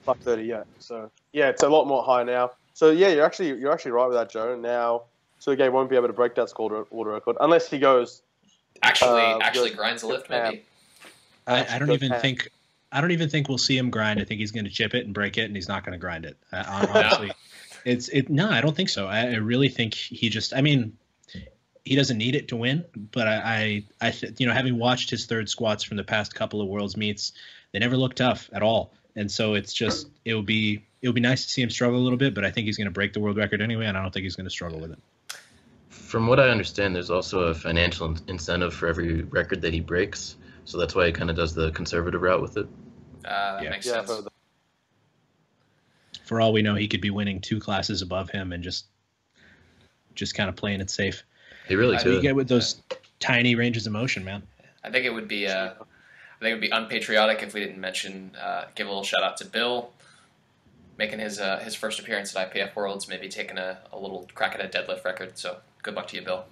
530, yeah. So yeah, it's a lot more high now. So yeah, you're actually right with that, Joe. Now Sergey won't be able to break that squat world record unless he goes actually grinds the lift, maybe. I don't even think we'll see him grind. I think he's going to chip it and break it, and he's not going to grind it. Honestly, no, I don't think so. I really think he just. I mean, he doesn't need it to win, but having watched his third squats from the past couple of Worlds meets, they never look tough at all, and so it would be nice to see him struggle a little bit. But I think he's going to break the world record anyway, and I don't think he's going to struggle with it. From what I understand, there's also a financial incentive for every record that he breaks. So that's why he kind of does the conservative route with it. Makes sense. For all we know, he could be winning 2 classes above him and just kind of playing it safe. He really could. You get with those tiny ranges of motion, man. I think it would be unpatriotic if we didn't mention, give a little shout out to Bill, making his first appearance at IPF Worlds, maybe taking a little crack at a deadlift record. So good luck to you, Bill.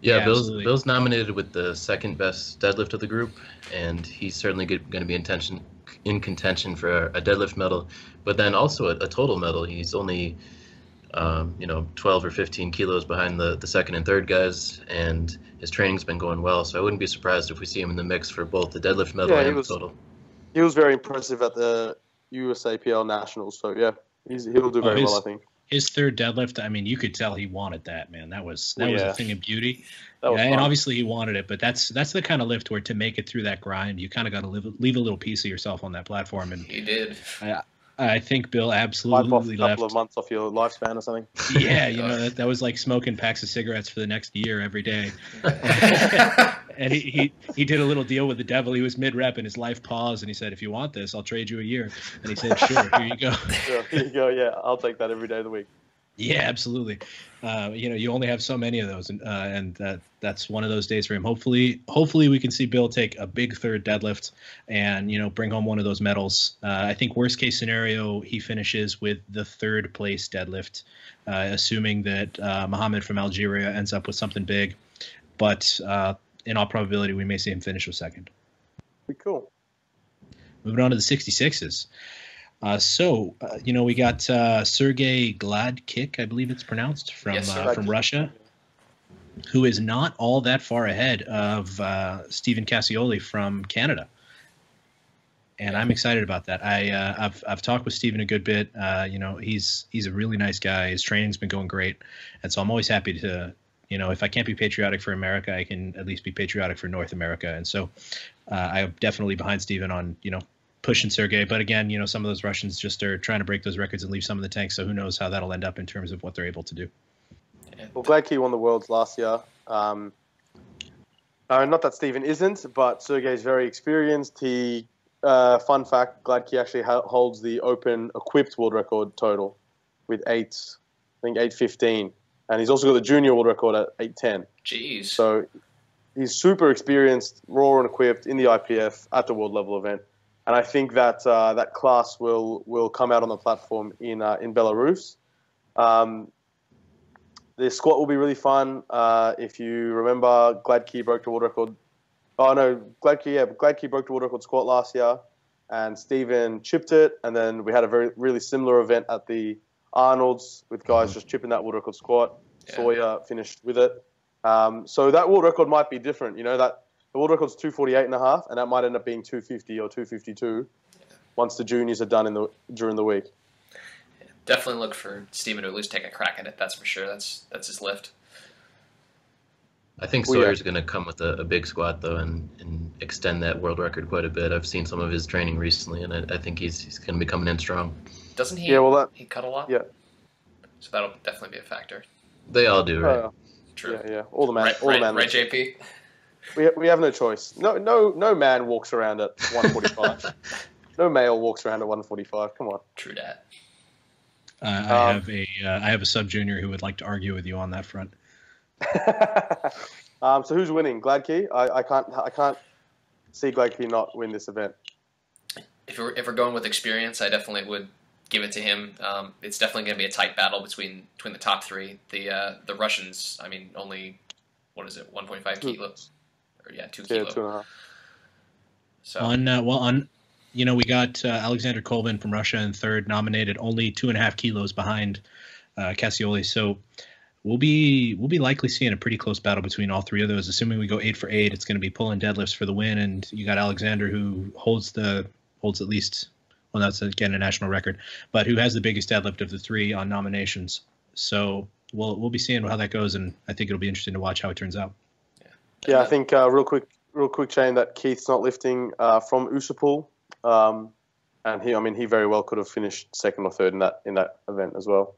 Yeah, Bill's nominated with the second best deadlift of the group, and he's certainly going to be in contention for a deadlift medal, but then also a total medal. He's only 12 or 15 kilos behind the second and third guys, and his training's been going well, so I wouldn't be surprised if we see him in the mix for both the deadlift medal and the total. He was very impressive at the USAPL Nationals, so yeah, he'll do very well, I think. His third deadlift, I mean, you could tell he wanted that, man. That was a thing of beauty. And obviously he wanted it, but that's the kind of lift where to make it through that grind, you kind of got to leave a little piece of yourself on that platform. And he did. I think Bill absolutely left a couple of months off your lifespan or something. Yeah, that was like smoking packs of cigarettes for the next year every day. And he did a little deal with the devil. He was mid-rep and his life paused, and he said, "If you want this, I'll trade you a year." And he said, "Sure, here you go." Here you go. Yeah, I'll take that every day of the week. Yeah, absolutely. You only have so many of those, and that's one of those days for him. Hopefully we can see Bill take a big third deadlift and bring home one of those medals. I think worst case scenario he finishes with the third place deadlift, assuming that Mohammed from Algeria ends up with something big. But in all probability, we may see him finish with second. Be cool. Moving on to the 66s. We got Sergey Gladkik, I believe it's pronounced, from Russia, who is not all that far ahead of Stephen Cassioli from Canada. And I'm excited about that. I've talked with Stephen a good bit. He's a really nice guy. His training's been going great. And so I'm always happy to, if I can't be patriotic for America, I can at least be patriotic for North America. And so I'm definitely behind Stephen on, pushing Sergey. But again, some of those Russians just are trying to break those records and leave some in the tank. So who knows how that'll end up in terms of what they're able to do. Well, Gladkey won the Worlds last year. Not that Stephen isn't, but Sergey's very experienced. Fun fact, Gladkey actually holds the open equipped world record total with 8:15. And he's also got the junior world record at 8:10. Jeez. So he's super experienced, raw and equipped in the IPF at the world level event. And I think that that class will come out on the platform in Belarus. The squat will be really fun. If you remember, Gladkey broke the world record. Oh no, Gladkey broke the world record squat last year, and Stephen chipped it. And then we had a really similar event at the Arnold's with guys just chipping that world record squat. Yeah. Sawyer finished with it. So that world record might be different. That the world record's 248.5, and that might end up being 250 or 252 once the juniors are done during the week. Yeah, definitely look for Stephen to at least take a crack at it. That's for sure. That's his lift. I think Sawyer's going to come with a big squat, though, and extend that world record quite a bit. I've seen some of his training recently, and I think he's going to be coming in strong. Doesn't he? Yeah, well, he cut a lot? Yeah. So that'll definitely be a factor. They all do, right? True. Yeah. All the man. Right, JP? We have no choice. No man walks around at 145. No male walks around at 145. Come on. True that. I have a sub junior who would like to argue with you on that front. So who's winning? Gladkey? I can't see Gladkey not win this event. If we're going with experience, I definitely would give it to him. It's definitely going to be a tight battle between the top three. The Russians, I mean, only, what is it, 1.5 kilos? Or 2 kilos. 2.5. So we got Alexander Kolbin from Russia in third, nominated, only 2.5 kilos behind Cassioli. So we'll be likely seeing a pretty close battle between all three of those. Assuming we go 8 for 8, it's going to be pulling deadlifts for the win, and you got Alexander who holds at least, well, that's again a national record, but who has the biggest deadlift of the three on nominations. So we'll be seeing how that goes, and I think it'll be interesting to watch how it turns out. Yeah, I think real quick chain that Keith's not lifting from Usapul, and he very well could have finished second or third in that event as well.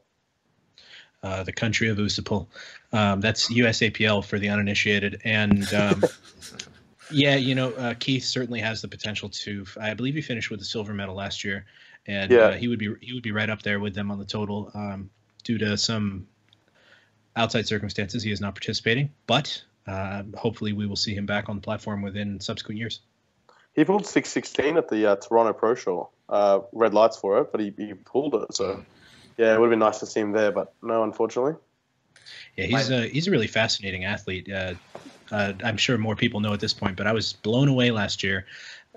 The country of Usapul, that's USAPL for the uninitiated, and Keith certainly has the potential to. I believe he finished with the silver medal last year, and he would be right up there with them on the total. Due to some outside circumstances, he is not participating, but hopefully we will see him back on the platform within subsequent years. He pulled 6:16 at the Toronto Pro Show. Red lights for it, but he pulled it. So yeah, it would have been nice to see him there, but no, unfortunately. Yeah, he's a really fascinating athlete. I'm sure more people know at this point, but I was blown away last year.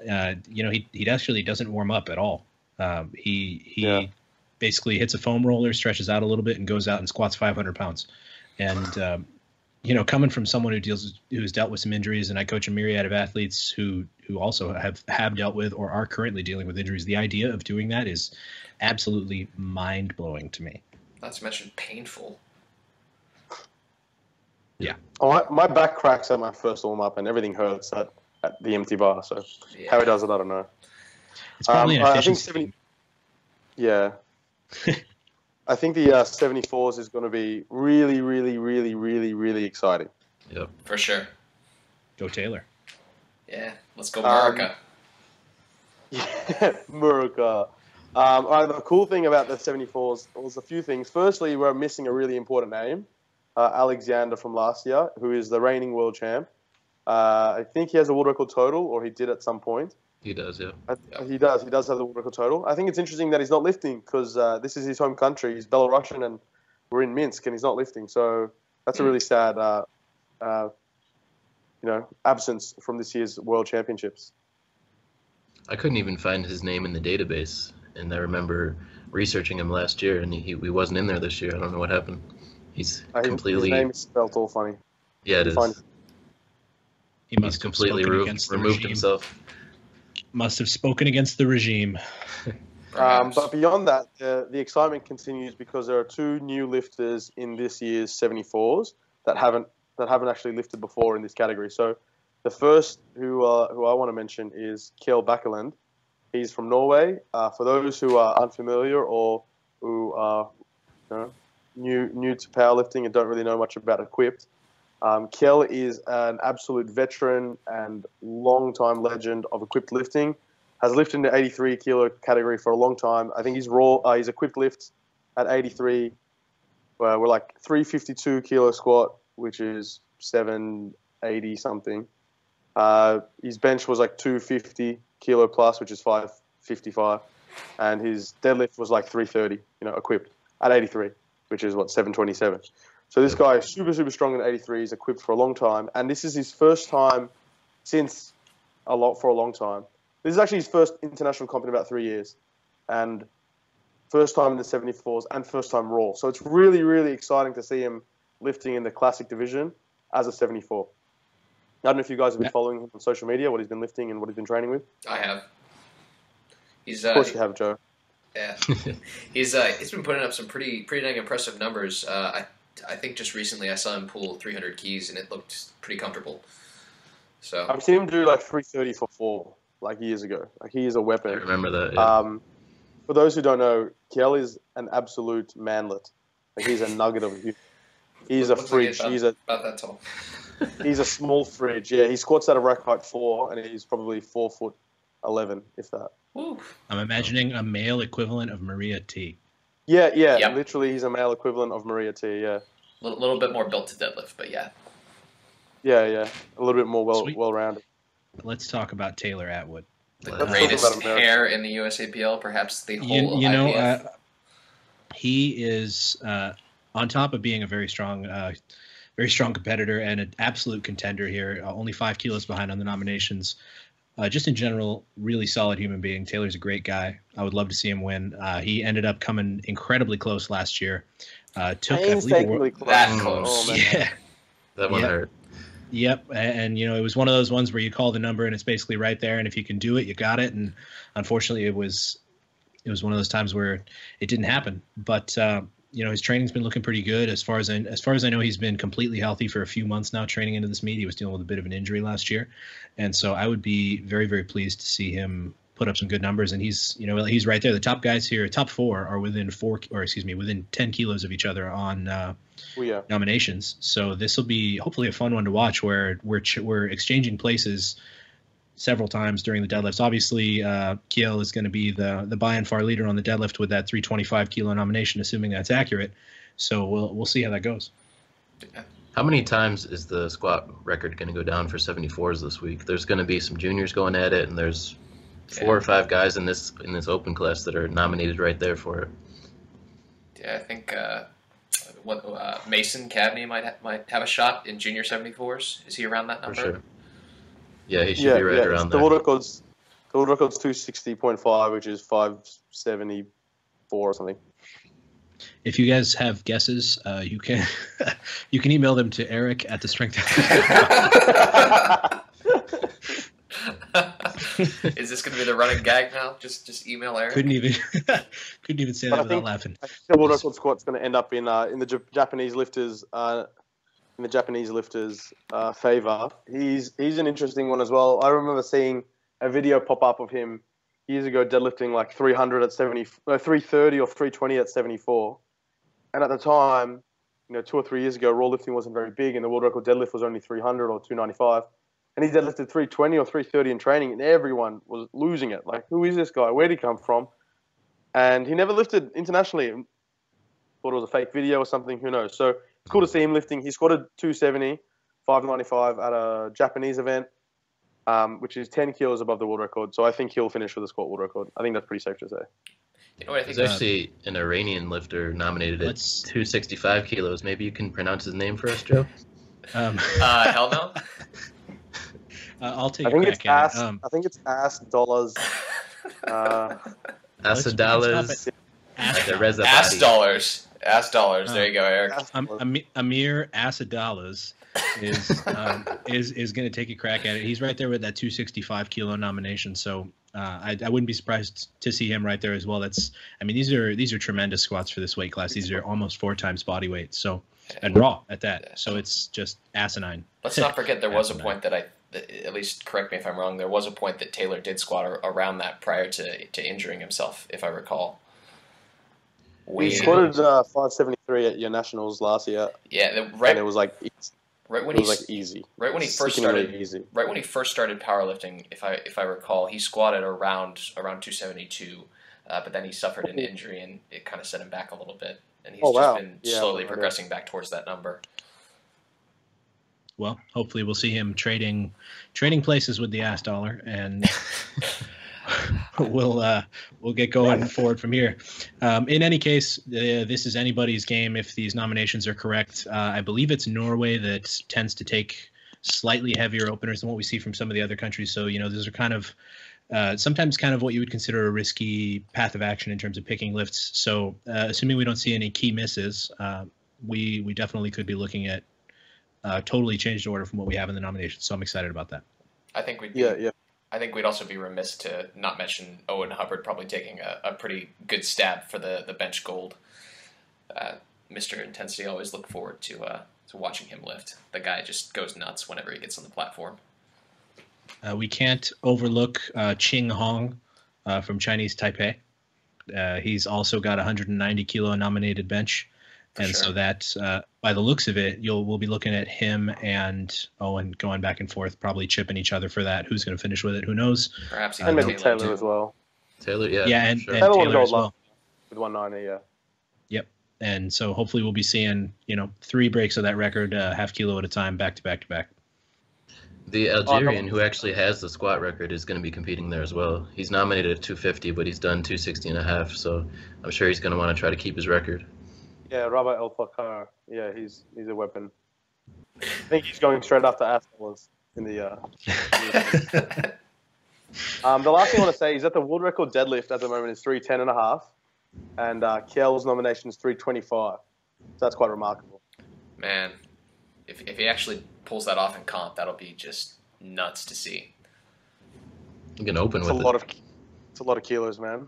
He actually doesn't warm up at all. He basically hits a foam roller, stretches out a little bit, and goes out and squats 500 pounds. And coming from someone who's dealt with some injuries, and I coach a myriad of athletes who also have dealt with or are currently dealing with injuries, the idea of doing that is absolutely mind-blowing to me. Not to mention painful. Yeah. Oh, my back cracks at my first warm-up, and everything hurts at the empty bar. So how he does it, I don't know. It's probably an efficiency. Yeah. I think the 74s is going to be really, really, really, really, really exciting. Yep. For sure. Go Taylor. Yeah, let's go America. Yeah, America. All right, the cool thing about the 74s was a few things. Firstly, we're missing a really important name, Alexander from last year, who is the reigning world champ. I think he has a world record total, or he did at some point. He does, yeah. He does have the world record total. I think it's interesting that he's not lifting because this is his home country. He's Belarusian, and we're in Minsk, and he's not lifting. So that's a really sad, absence from this year's World Championships. I couldn't even find his name in the database, and I remember researching him last year, and he wasn't in there this year. I don't know what happened. He's completely. His name is spelled all funny. Yeah, it is. He must have completely removed himself. Must have spoken against the regime. But beyond that, the excitement continues because there are two new lifters in this year's 74s that haven't actually lifted before in this category. So the first who I want to mention is Kjell Bakkeland. He's from Norway. For those who are unfamiliar or who are new to powerlifting and don't really know much about Equipped, Kjell is an absolute veteran and long-time legend of Equipped lifting. Has lifted in the 83 kilo category for a long time. I think he's Equipped lifts at 83. We're like 352 kilo squat, which is 780 something. His bench was like 250 kilo plus, which is 555, and his deadlift was like 330. Equipped at 83, which is 727. So this guy is super, super strong at 83. He's equipped for a long time. And this is his first time for a long time. This is actually his first international comp in about 3 years. And first time in the 74s and first time raw. So it's really, really exciting to see him lifting in the classic division as a 74. I don't know if you guys have been following him on social media, what he's been lifting and what he's been training with. I have. Of course you have, Joe. Yeah. He's been putting up some pretty dang impressive numbers. I think just recently I saw him pull 300 keys, and it looked pretty comfortable. So I've seen him do like 330 for 4, like years ago. Like he is a weapon. I remember that. Yeah. For those who don't know, Kjell is an absolute manlet. Like he's a nugget of a human. He's a fridge. He's about that tall. He's a small fridge. Yeah, he squats at a rack height 4, and he's probably 4'11", if that. Ooh. I'm imagining a male equivalent of Maria T. Yeah. Yep. Literally, he's a male equivalent of Maria T. Yeah. little bit more built to deadlift, but yeah. Yeah. A little bit more Sweet. well-rounded. Let's talk about Taylor Atwood. The Let's greatest talk about America. hair in the USAPL, perhaps the whole You know, IPF. he is on top of being a very strong competitor and an absolute contender here. Only 5 kilos behind on the nominations. Just in general, really solid human being. Taylor's a great guy. I would love to see him win. He ended up coming incredibly close last year. Painstakingly close. That close. Oh, man. Yeah. That one hurt. Yep, and you know, it was one of those ones where you call the number and it's basically right there, and if you can do it, you got it. And unfortunately, it was one of those times where it didn't happen. But you know, his training's been looking pretty good. As far as I know, he's been completely healthy for a few months now, training into this meet. He was dealing with a bit of an injury last year, and so I would be very, very pleased to see him put up some good numbers. And he's right there. The top guys here, top 4, are within 10 kilos of each other on nominations. So this will be hopefully a fun one to watch, where we're exchanging places several times during the deadlifts. Obviously, Kiel is going to be the by and far leader on the deadlift with that 325 kilo nomination, assuming that's accurate. So we'll see how that goes. How many times is the squat record going to go down for 74s this week? There's going to be some juniors going at it, and there's 4 or 5 guys in this open class that are nominated right there for it. Yeah, I think Mason Cavney might have a shot in junior 74s. Is he around that number? For sure. Yeah, he should be right around the there. world record's 260.5, which is 574 or something. If you guys have guesses, you can email them to Eric at the Strength. Is this going to be the running gag now? Just email Eric. Couldn't even say that without laughing. I think the world record squat's going to end up in the Japanese lifters favor. He's an interesting one as well. I remember seeing a video pop up of him years ago deadlifting like 330 or 320 at 74, and at the time, 2 or 3 years ago, raw lifting wasn't very big, and the world record deadlift was only 300 or 295. And he deadlifted 320 or 330 in training, and everyone was losing it. Like, who is this guy? Where'd he come from? And he never lifted internationally. Thought it was a fake video or something. Who knows? So it's cool to see him lifting. He squatted 270, 595 at a Japanese event, which is 10 kilos above the world record. So I think he'll finish with the squat world record. I think that's pretty safe to say. You know what I think? There's actually an Iranian lifter nominated at 265 kilos. Maybe you can pronounce his name for us, Joe? Hell no. I'll take a crack at it. I think it's $dollars. $dollars. Ass dollars. There you go, Eric. Amir Asadalas is going to take a crack at it. He's right there with that 265 kilo nomination. So I wouldn't be surprised to see him right there as well. These are tremendous squats for this weight class. These are almost 4 times body weight. So, and raw at that. So it's just asinine. Let's not forget there was a point that at least correct me if I'm wrong, there was a point that Taylor did squat around that prior to injuring himself, if I recall. He squatted 573 at your nationals last year. Yeah, and it was like easy. Right when easy. Right when he first started powerlifting, if I recall, he squatted around 272, but then he suffered an injury and it kind of set him back a little bit, and he's been slowly progressing back towards that number. Well, hopefully we'll see him trading places with the ass dollar, and we'll get going forward from here. In any case, this is anybody's game if these nominations are correct. I believe it's Norway that tends to take slightly heavier openers than what we see from some of the other countries. So, these are kind of sometimes kind of what you would consider a risky path of action in terms of picking lifts. So, assuming we don't see any key misses, we definitely could be looking at totally changed order from what we have in the nominations. So I'm excited about that. I think we'd also be remiss to not mention Owen Hubbard probably taking a pretty good stab for the bench gold. Mr. Intensity, always look forward to watching him lift. The guy just goes nuts whenever he gets on the platform. We can't overlook Ching Hong from Chinese Taipei. He's also got a 190 kilo nominated bench. So that, by the looks of it, we'll be looking at him and Owen going back and forth, probably chipping each other for that. Who's going to finish with it? Who knows? Perhaps even maybe Taylor as well. Taylor, yeah. Yeah, and Taylor Taylor as well. With 190, yeah. Yep. And so hopefully we'll be seeing, 3 breaks of that record, half kilo at a time, back to back to back. The Algerian who actually has the squat record is going to be competing there as well. He's nominated at 250, but he's done 260 and a half, so I'm sure he's going to want to try to keep his record. Yeah, Rabat El Fakar. Yeah, he's a weapon. I think he's going straight after Aslan in the. The last thing I want to say is that the world record deadlift at the moment is 310.5, and Kiel's nomination is 325. So that's quite remarkable. Man, if he actually pulls that off in comp, that'll be just nuts to see. You can open with it. It's a lot of kilos, man.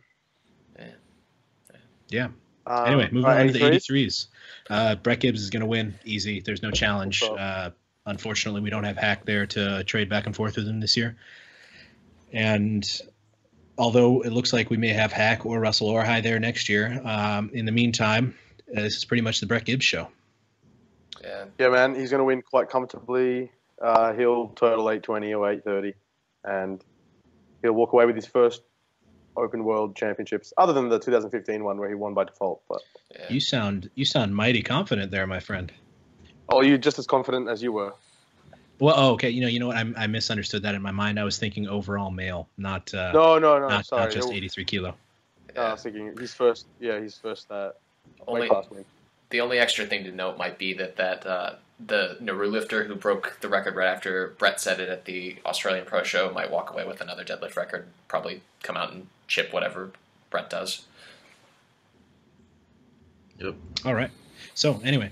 Yeah. Anyway, moving on to the 83s. Brett Gibbs is going to win easy. There's no challenge. Unfortunately, we don't have Hack there to trade back and forth with him this year. And although it looks like we may have Hack or Russell Orhai there next year, in the meantime, this is pretty much the Brett Gibbs show. Yeah, man, he's going to win quite comfortably. He'll total 820 or 830, and he'll walk away with his first Open World Championships, other than the 2015 one where he won by default. But you sound mighty confident there, my friend. Oh, you're just as confident as you were. Well, okay. You know what? I misunderstood that in my mind. I was thinking overall male, not no. Sorry, not just 83 kilo. I was thinking he's first. Yeah, he's first. Weight class win. The only extra thing to note might be that the Nauru lifter who broke the record right after Brett set it at the Australian Pro Show might walk away with another deadlift record. Probably come out and chip whatever Brett does. Yep. All right. So anyway,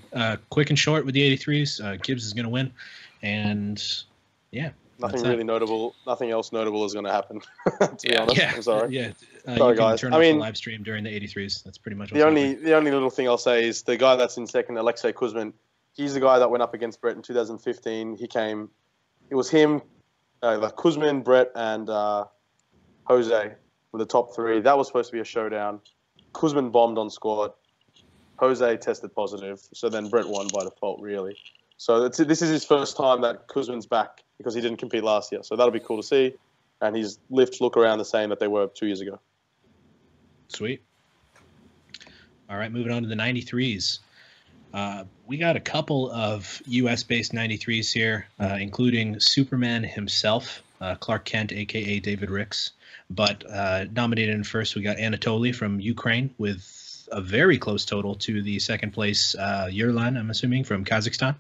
quick and short with the 83s. Gibbs is going to win, and yeah. Nothing really notable. Nothing else notable is going to happen. To be honest, I'm sorry. Yeah. Sorry, you guys. Turn off the live stream during the 83s. That's pretty much the only little thing I'll say is the guy that's in second, Alexei Kuzmin. He's the guy that went up against Brett in 2015. It was him, like Kuzmin, Brett, and Jose were the top 3. That was supposed to be a showdown. Kuzmin bombed on squat. Jose tested positive, so then Brett won by default, really. So this is his first time that Kuzmin's back because he didn't compete last year. So that'll be cool to see. And his lifts look around the same that they were 2 years ago. Sweet. All right, moving on to the 93s. We got a couple of U.S.-based 93s here, including Superman himself, Clark Kent, a.k.a. David Ricks. But nominated in first, we got Anatoly from Ukraine with a very close total to the second place Yerlan, I'm assuming, from Kazakhstan.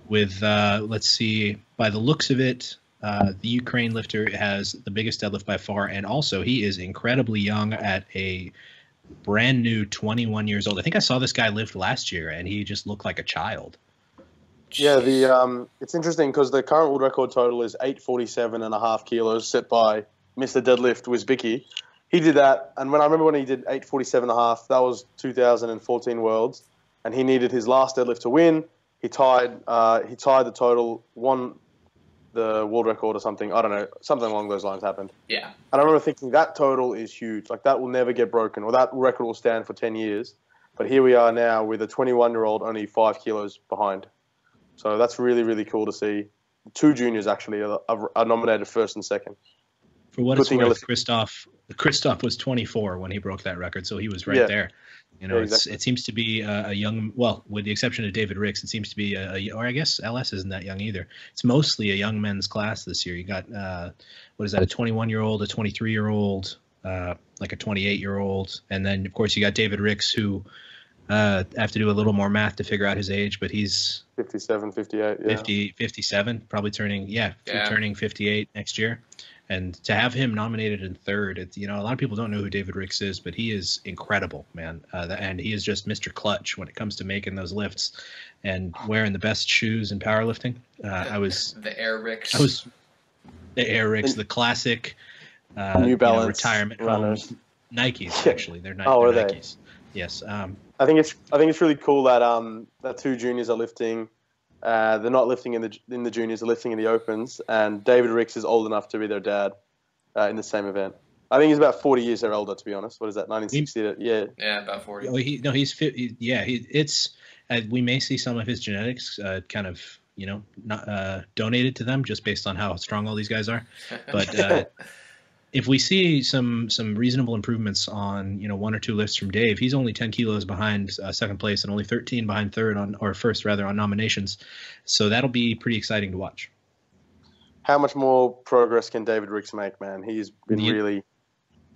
With, let's see, by the looks of it, the Ukraine lifter has the biggest deadlift by far, and also he is incredibly young at a brand new 21 years old. I think I saw this guy lift last year, and he just looked like a child. Yeah, it's interesting because the current world record total is 847.5 kilos, set by Mr. Deadlift Wizbicki. He did that, and I remember when he did 847.5, that was 2014 Worlds, and he needed his last deadlift to win. He tied the total, won the world record or something. I don't know. Something along those lines happened. Yeah. And I remember thinking that total is huge. Like, that will never get broken, or that record will stand for 10 years. But here we are now with a 21-year-old only 5 kilos behind. So that's really, really cool to see. 2 juniors, actually, are nominated first and second. For what it's worth, Christoph was 24 when he broke that record, so he was right there. You know, exactly. It seems to be a young, well, with the exception of David Ricks, it seems to be or I guess LS isn't that young either. It's mostly a young men's class this year. You got, what is that, a 21-year-old, a 23-year-old, like a 28-year-old, and then, of course, you got David Ricks, who have to do a little more math to figure out his age, but he's 57, 58, yeah. 57, probably turning 58 next year. And to have him nominated in third, it's, a lot of people don't know who David Ricks is, but he is incredible, man. And he is just Mr. Clutch when it comes to making those lifts and wearing the best shoes in powerlifting. The Air Ricks. The classic New Balance retirement runners. Nikes, actually. They're Nikes. Oh, are Nikes. They? Yes. I think it's really cool that 2 juniors are lifting. They're not lifting in the juniors, they're lifting in the opens, and David Ricks is old enough to be their dad in the same event. I think he's about 40 years older, to be honest. What is that, 1960? Yeah, about 40. Oh, he's fit. It's we may see some of his genetics kind of, not donated to them just based on how strong all these guys are. But if we see some reasonable improvements on, 1 or 2 lifts from Dave, he's only 10 kilos behind second place and only 13 behind first on nominations. So that'll be pretty exciting to watch. How much more progress can David Ricks make, man? He's been really...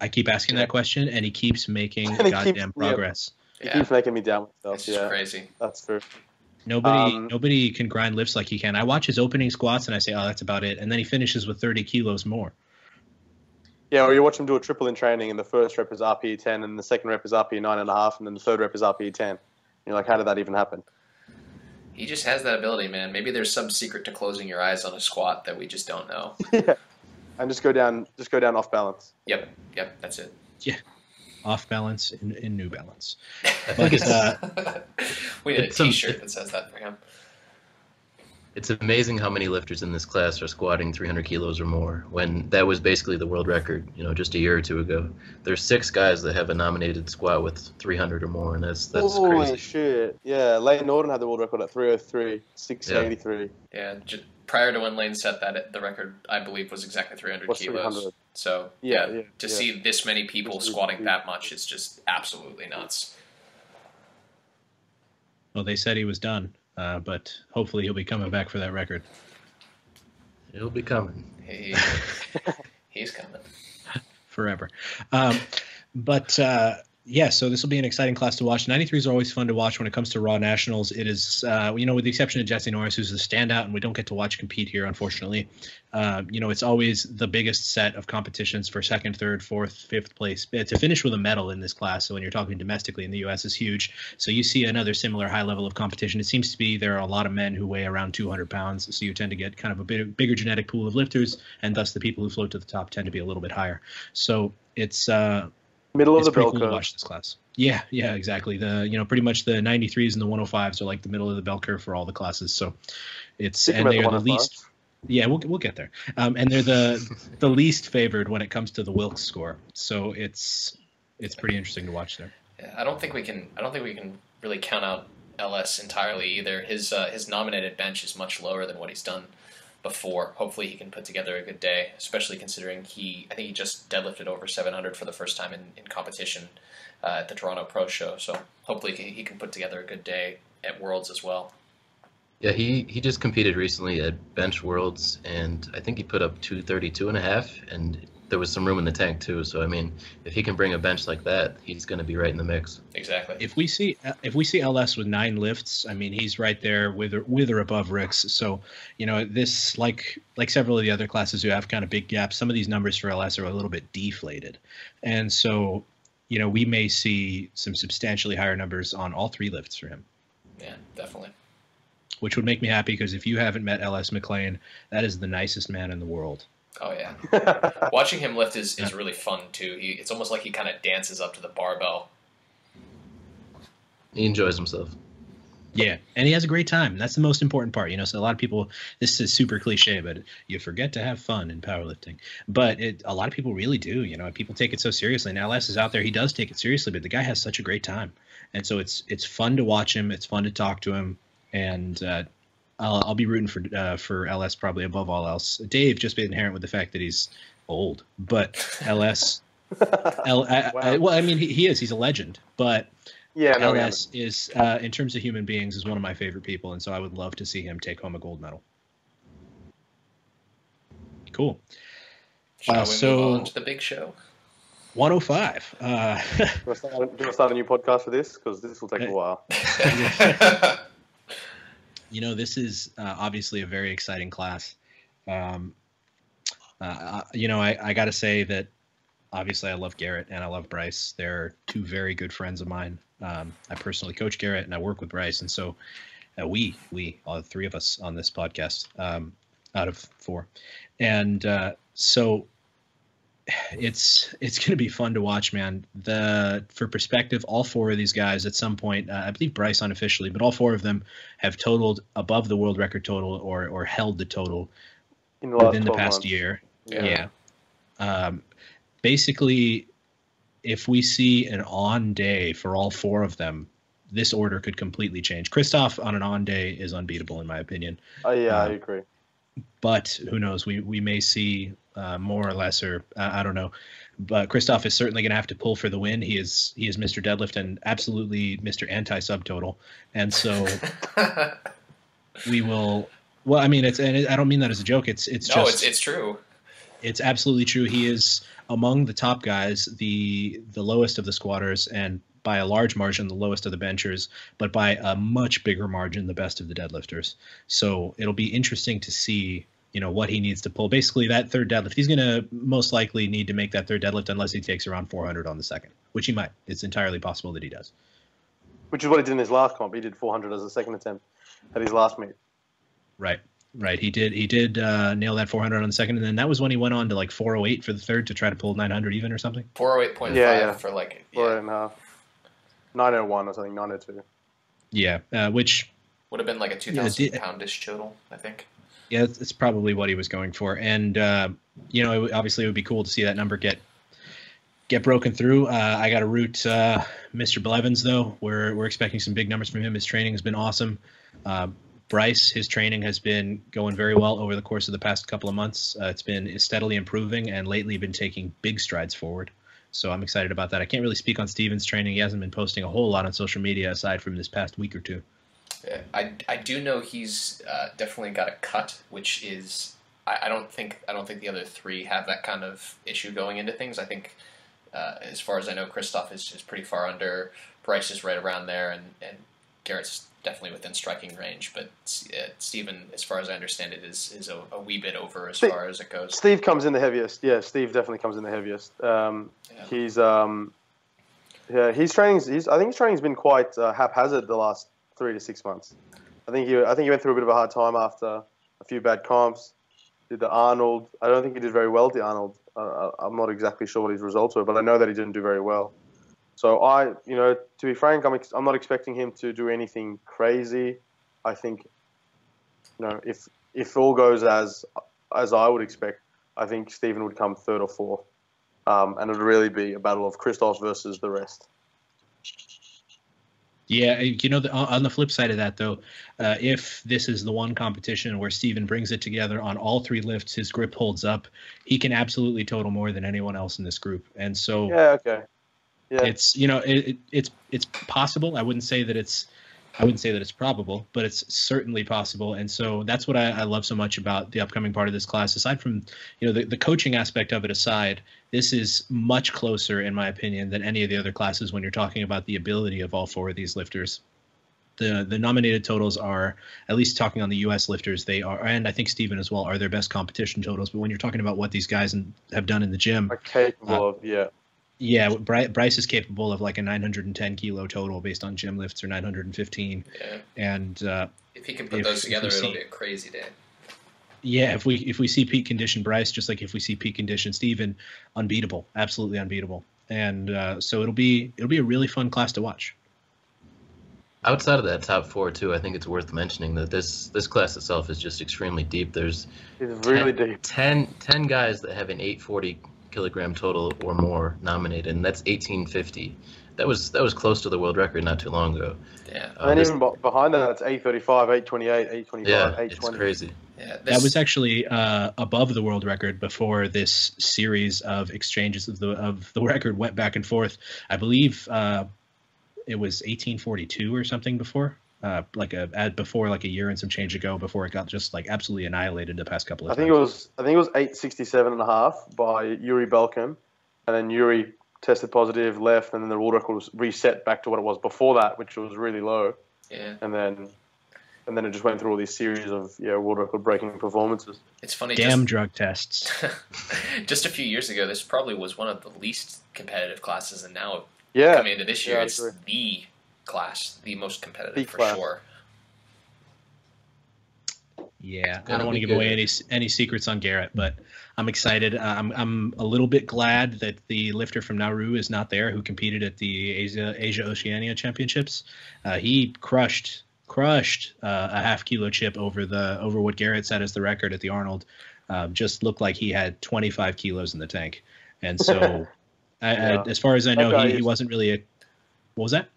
I keep asking that question, and he keeps making goddamn progress. He keeps making me doubt myself. It's crazy. That's true. Nobody can grind lifts like he can. I watch his opening squats, and I say, oh, that's about it. And then he finishes with 30 kilos more. Yeah, or you watch him do a triple in training, and the first rep is RPE 10, and the second rep is RPE 9.5, and then the third rep is RPE 10. You're like, how did that even happen? He just has that ability, man. Maybe there's some secret to closing your eyes on a squat that we just don't know. Yeah, and just go down off balance. Yep, that's it. Yeah, off balance in New Balance. We need a T-shirt that says that for him. It's amazing how many lifters in this class are squatting 300 kilos or more, when that was basically the world record, just a year or two ago. There's 6 guys that have a nominated squat with 300 or more, and that's Holy crazy. Shit. Yeah, Lane Norton had the world record at 303, 683. Yeah, prior to when Lane set that, the record, I believe, was exactly 300 kilos. 300. So, to see this many people squatting that much, it's just absolutely nuts. Well, they said he was done. But hopefully he'll be coming back for that record. He'll be coming. He's coming. Forever. So this will be an exciting class to watch. 93s are always fun to watch when it comes to Raw Nationals. It is, with the exception of Jesse Norris, who's a standout, and we don't get to watch compete here, unfortunately. It's always the biggest set of competitions for second, third, fourth, fifth place. To finish with a medal in this class, so when you're talking domestically in the U.S., is huge. So you see another similar high level of competition. It seems to be there are a lot of men who weigh around 200 pounds, so you tend to get kind of a bigger genetic pool of lifters, and thus the people who float to the top tend to be a little bit higher. So it's... middle of the bell curve. Cool to watch this class. Yeah, exactly. The pretty much the 93s and the 105s are like the middle of the bell curve for all the classes. So it's and they are the least. Yeah, we'll get there. And they're the least favored when it comes to the Wilks score. So it's pretty interesting to watch there. Yeah, I don't think we can really count out LS entirely either. His nominated bench is much lower than what he's done before. Hopefully he can put together a good day, especially considering I think he just deadlifted over 700 for the first time in competition at the Toronto Pro Show. So hopefully he can put together a good day at Worlds as well. Yeah, he just competed recently at Bench Worlds, and I think he put up 232.5, and there was some room in the tank too. So I mean, if he can bring a bench like that, he's going to be right in the mix. Exactly. If we see LS with 9 lifts, I mean, he's right there with or above Ricks. So this like several of the other classes who have kind of big gaps, some of these numbers for LS are a little bit deflated, and so we may see some substantially higher numbers on all 3 lifts for him. Yeah, definitely. Which would make me happy, because if you haven't met LS McLean, that is the nicest man in the world. Oh, yeah. Watching him lift is really fun, too. It's almost like he kind of dances up to the barbell. He enjoys himself. Yeah, and he has a great time. That's the most important part. So a lot of people, this is super cliche, but you forget to have fun in powerlifting. But a lot of people really do. People take it so seriously. And LS is out there. He does take it seriously, but the guy has such a great time. And so it's fun to watch him. It's fun to talk to him. And I'll be rooting for LS probably above all else. Dave just being inherent with the fact that he's old, but LS, well, I mean he is. He's a legend, but LS is in terms of human beings is one of my favorite people, and so I would love to see him take home a gold medal. Cool. Shall we move on to the big show? 105. Do I start a new podcast for this? Because this will take a while. This is obviously a very exciting class. I got to say that obviously I love Garrett and I love Bryce. They're 2 very good friends of mine. I personally coach Garrett and I work with Bryce. And so we all 3 of us on this podcast out of 4. And so it's going to be fun to watch, man. For perspective, all 4 of these guys at some point, I believe Bryce unofficially, but all 4 of them have totaled above the world record total or held the total within the past year. Yeah. Basically, if we see an on day for all 4 of them, this order could completely change. Christoph on an on day is unbeatable in my opinion. I agree. But who knows? We may see more or less, or I don't know. But Christoph is certainly going to have to pull for the win. He is Mr. Deadlift and absolutely Mr. Anti-subtotal. And so we will. Well, I mean, I don't mean that as a joke. It's true. It's absolutely true. He is among the top guys, the lowest of the squatters, and by a large margin, the lowest of the benchers, but by a much bigger margin, the best of the deadlifters. So it'll be interesting to see, what he needs to pull. Basically, that third deadlift, he's going to most likely need to make that third deadlift unless he takes around 400 on the second, which he might. It's entirely possible that he does. Which is what he did in his last comp. He did 400 as a second attempt at his last meet. Right. He did nail that 400 on the second, and then that was when he went on to like 408 for the third to try to pull 900 even or something. 408.5 for like 4.5. 901 or something, 902. Yeah, which would have been like a 2,000 poundish total, I think. Yeah, it's probably what he was going for, and obviously it would be cool to see that number get broken through. I got to root Mr. Blevins though. We're expecting some big numbers from him. His training has been awesome. Bryce, his training has been going very well over the course of the past couple of months. It's been steadily improving and lately been taking big strides forward. So I'm excited about that. I can't really speak on Steven's training. He hasn't been posting a whole lot on social media aside from this past week or two. Yeah, I do know he's definitely got a cut, which is I don't think the other three have that kind of issue going into things. I think as far as I know, Christoph is pretty far under. Bryce is right around there, and Garrett's definitely within striking range. But Steven, as far as I understand it, is a wee bit over as far as it goes. Steve comes in the heaviest. Yeah, Steve definitely comes in the heaviest. His training's I think his training's been quite haphazard the last 3 to 6 months. I think he went through a bit of a hard time after a few bad comps. Did the Arnold. I don't think he did very well at the Arnold. I'm not exactly sure what his results were, but I know that he didn't do very well. So to be frank, I'm not expecting him to do anything crazy. I think, if all goes as I would expect, I think Steven would come third or fourth, and it would really be a battle of Christoph versus the rest. Yeah, on the flip side of that, though, if this is the one competition where Steven brings it together on all three lifts, his grip holds up, he can absolutely total more than anyone else in this group. And so, yeah, okay, yeah, it's it's possible. I wouldn't say that it's probable, but it's certainly possible. And so that's what I love so much about the upcoming part of this class. Aside from the coaching aspect of it aside, this is much closer, in my opinion, than any of the other classes when you're talking about the ability of all four of these lifters. The nominated totals are, at least talking on the U.S. lifters, they are, and I think Steven as well, are their best competition totals. But when you're talking about what these guys have done in the gym, are capable of, yeah. Yeah, Bryce is capable of like a 910 kilo total based on gym lifts, or 915. Yeah. And if he can put those together, it'll be a crazy day. Yeah, if we see peak condition Bryce, just like if we see peak condition Steven, unbeatable, absolutely unbeatable. And so it'll be a really fun class to watch. Outside of that top four too, I think it's worth mentioning that this class itself is just extremely deep. It's really deep. 10 guys that have an 840 kilogram total or more nominated, and that's 1850. That was close to the world record not too long ago. Yeah. And even behind that, it's 835, 828, 825, yeah, 820. it's crazy. Yeah, that was actually above the world record before this series of exchanges of the record went back and forth. I believe it was 1842 or something before. Before like a year and some change ago, before it got just like absolutely annihilated the past couple of times. I think it was 867.5 by Yuri Belkin, and then Yuri tested positive, left, and then the world record was reset back to what it was before that, which was really low. Yeah. And then it just went through all these series of world record breaking performances. It's funny. Damn drug tests. Just a few years ago, this probably was one of the least competitive classes, and now coming into this year, it's the class, the most competitive for sure. Yeah, I don't want to give away any secrets on Garrett, but I'm excited. I'm a little bit glad that the lifter from Nauru is not there, who competed at the Asia Oceania Championships. He crushed a half-kilo chip over what Garrett set as the record at the Arnold. Just looked like he had 25 kilos in the tank, and so as far as I know, he wasn't really a. What was that?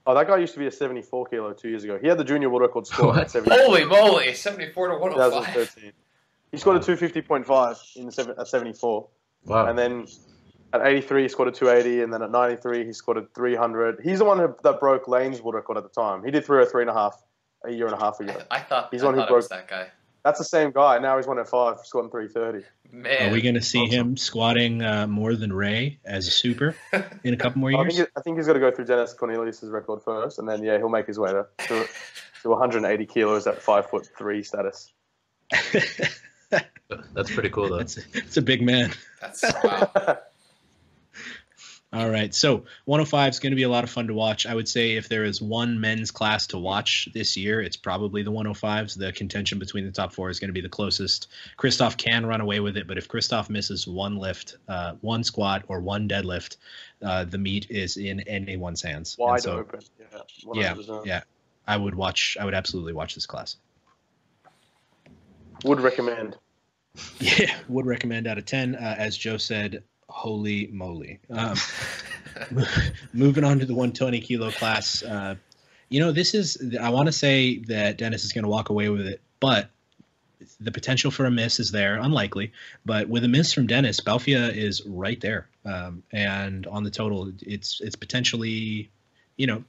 Oh, that guy used to be a 74 kilo 2 years ago. He had the junior world record score at 74. Holy moly, 74 to 105. 2013. He scored a 250.5 at 74. Wow. And then at 83, he scored a 280. And then at 93, he scored a 300. He's the one that broke Lane's world record at the time. He did 303.5 a year and a half ago. I thought he's one who it broke was that guy. That's the same guy. Now he's 105, squatting 330. Man, are we going to see him squatting more than Ray as a super in a couple more years? I think he's got to go through Dennis Cornelius' record first, and then he'll make his way to 180 kilos at 5'3" status. That's pretty cool, though. It's a big man. That's wow. All right, so 105 is going to be a lot of fun to watch. I would say if there is one men's class to watch this year, it's probably the 105s. The contention between the top four is going to be the closest. Christoph can run away with it, but if Christoph misses one lift, one squat, or one deadlift, the meet is in anyone's hands. Wide open. Yeah. I would absolutely watch this class. Would recommend. Yeah, would recommend out of 10. As Joe said, holy moly. Moving on to the 120 kilo class. I want to say that Dennis is going to walk away with it, but the potential for a miss is there. Unlikely, but with a miss from Dennis, Balfia is right there. And on the total, it's potentially,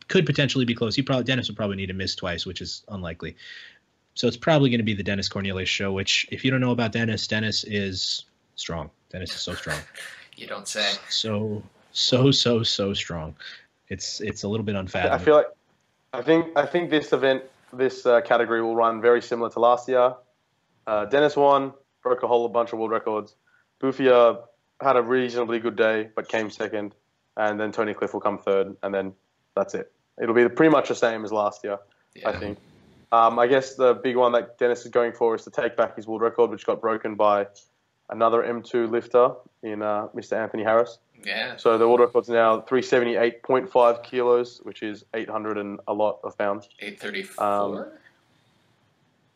could potentially be close. Dennis would probably need to miss twice, which is unlikely. So it's probably going to be the Dennis Cornelius show, which if you don't know about Dennis is strong. Dennis is so strong. You don't say. So strong. It's a little bit unfathomable. I feel like I think this event, this category will run very similar to last year. Dennis won, broke a whole bunch of world records. Bufia had a reasonably good day, but came second, and then Tony Cliff will come third, and then that's it. It'll be pretty much the same as last year, I think. I guess the big one that Dennis is going for is to take back his world record, which got broken by another M2 lifter in Mr. Anthony Harris. Yeah. So the world record's now 378.5 kilos, which is 800 and a lot of pounds. 834?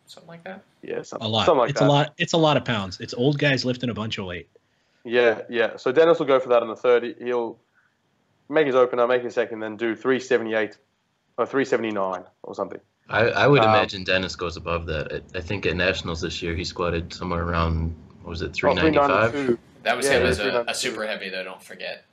Something like that? Yeah, a lot. Something like it's that. a lot. It's a lot of pounds. It's old guys lifting a bunch of weight. Yeah. So Dennis will go for that in the third. He'll make his opener, make his second, then do 378 or 379 or something. I would imagine Dennis goes above that. I think at Nationals this year he squatted somewhere around, what was it, 395? That was him as a super heavy, though, don't forget.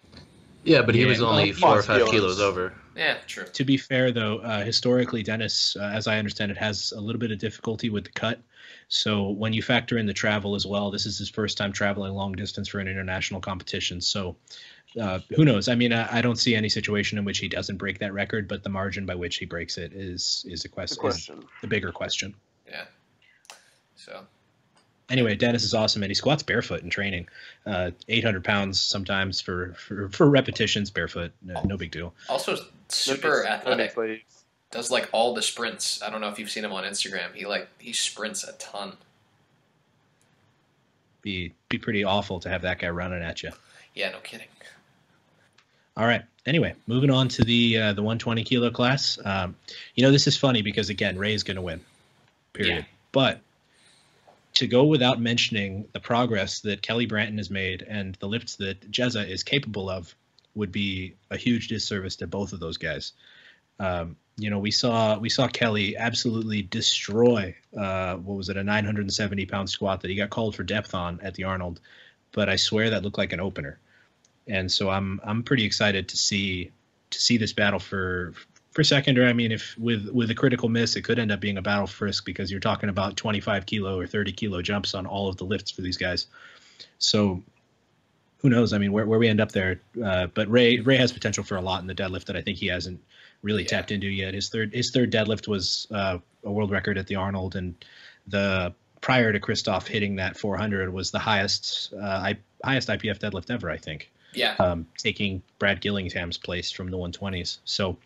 Yeah, but he was only 4 or 5 kilos over. Yeah, true. To be fair, though, historically, Dennis, as I understand it, has a little bit of difficulty with the cut. So when you factor in the travel as well, this is his first time traveling long distance for an international competition. So who knows? I mean, I don't see any situation in which he doesn't break that record, but the margin by which he breaks it is a question. Is the bigger question. Yeah. So. Anyway, Dennis is awesome, and he squats barefoot in training, 800 pounds sometimes for repetitions barefoot. No big deal. Also, super athletic. Does like all the sprints. I don't know if you've seen him on Instagram. He sprints a ton. Be pretty awful to have that guy running at you. Yeah, no kidding. All right. Anyway, moving on to the 120 kilo class. This is funny because again, Ray's going to win. Period. Yeah. But to go without mentioning the progress that Kelly Branton has made and the lifts that Jezza is capable of would be a huge disservice to both of those guys. We saw Kelly absolutely destroy a 970 pound squat that he got called for depth on at the Arnold, but I swear that looked like an opener. And so I'm pretty excited to see this battle for second, or I mean, if with a critical miss, it could end up being a battle for first because you're talking about 25 kilo or 30 kilo jumps on all of the lifts for these guys. So who knows? I mean, where we end up there. But Ray has potential for a lot in the deadlift that I think he hasn't really tapped into yet. His third deadlift was a world record at the Arnold, and the prior to Christoph hitting that 400 was the highest IPF deadlift ever, I think. Yeah. Taking Brad Gillingham's place from the 120s. So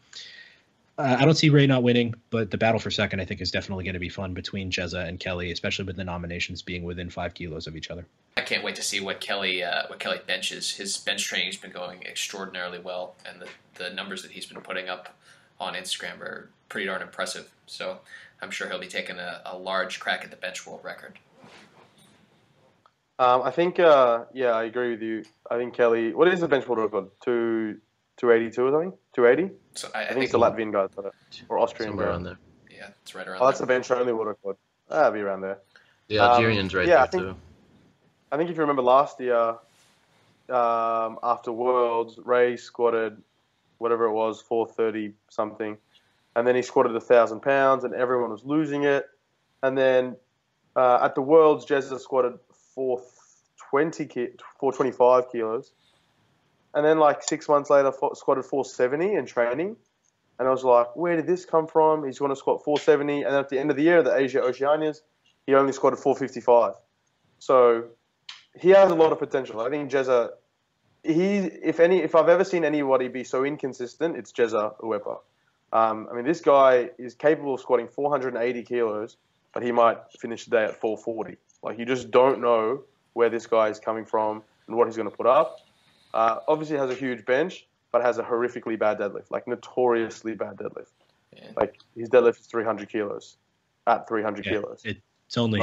I don't see Ray not winning, but the battle for second I think is definitely going to be fun between Jezza and Kelly, especially with the nominations being within 5 kilos of each other. I can't wait to see what Kelly benches. His bench training's been going extraordinarily well, and the numbers that he's been putting up on Instagram are pretty darn impressive. So I'm sure he'll be taking a large crack at the bench world record. I think, I agree with you. I think Kelly, what is the bench world record? 282 or something? 280? So I think it's the Latvian guy, or Austrian somewhere guy. around there. Yeah, it's right around that's the bench only world record. That'll be around there. The Algerian's right there too. I think if you remember last year, after Worlds, Ray squatted whatever it was, 430 something, and then he squatted 1,000 pounds, and everyone was losing it. And then at the Worlds, Jezza squatted 425 kilos, and then like 6 months later, squatted 470 in training. And I was like, where did this come from? He's going to squat 470, and then at the end of the year, the Asia Oceanias, he only squatted 455. So he has a lot of potential. I think Jezza, if I've ever seen anybody be so inconsistent, it's Jezza Uwepa. I mean, this guy is capable of squatting 480 kilos, but he might finish the day at 440. Like, you just don't know where this guy is coming from and what he's going to put up. Obviously has a huge bench, but has a horrifically bad deadlift, like notoriously bad deadlift. Yeah. Like, his deadlift is 300 kilos at 300 kilos. It's only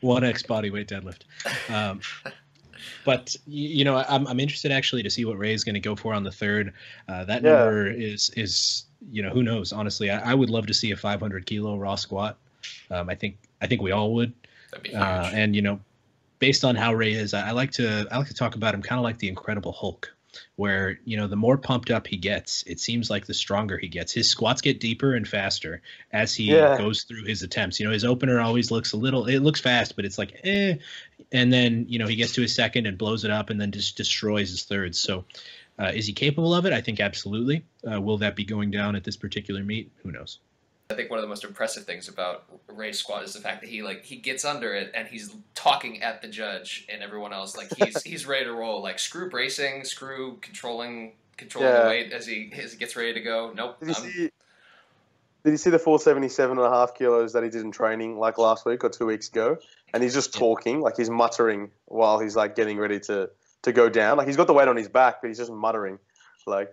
1x body weight deadlift. But I'm interested actually to see what Ray is going to go for on the third. That number is who knows? Honestly, I would love to see a 500 kilo raw squat. I think we all would. That'd be huge. And based on how Ray is, I like to talk about him kind of like the Incredible Hulk, where the more pumped up he gets, it seems like the stronger he gets. His squats get deeper and faster as he goes through his attempts. His opener always looks it looks fast, but it's like and then he gets to his second and blows it up, and then just destroys his third. So is he capable of it? I think absolutely. Will that be going down at this particular meet? Who knows? I think one of the most impressive things about Ray's squat is the fact that he gets under it and he's talking at the judge and everyone else. Like, he's ready to roll. Like, screw bracing, screw controlling the weight as he gets ready to go. Nope. Did you see the 477.5 kilos that he did in training like last week or 2 weeks ago? And he's just talking, like he's muttering while he's like getting ready to go down. Like, he's got the weight on his back, but he's just muttering. Like,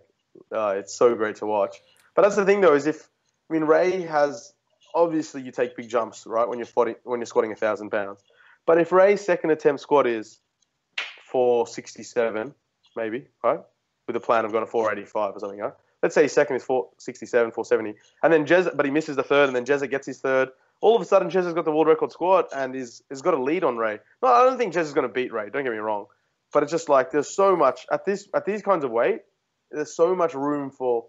it's so great to watch. But that's the thing though, is Ray has, obviously you take big jumps, right, when you're squatting 1,000 pounds. But if Ray's second attempt squat is 467, maybe, right, with a plan of going to 485 or something, right? Let's say his second is 467, 470, and then but he misses the third, and then Jezza gets his third. All of a sudden, Jezza's got the world record squat and has got a lead on Ray. No, I don't think Jezza's going to beat Ray, don't get me wrong. But it's just like there's so much, at these kinds of weight, there's so much room for,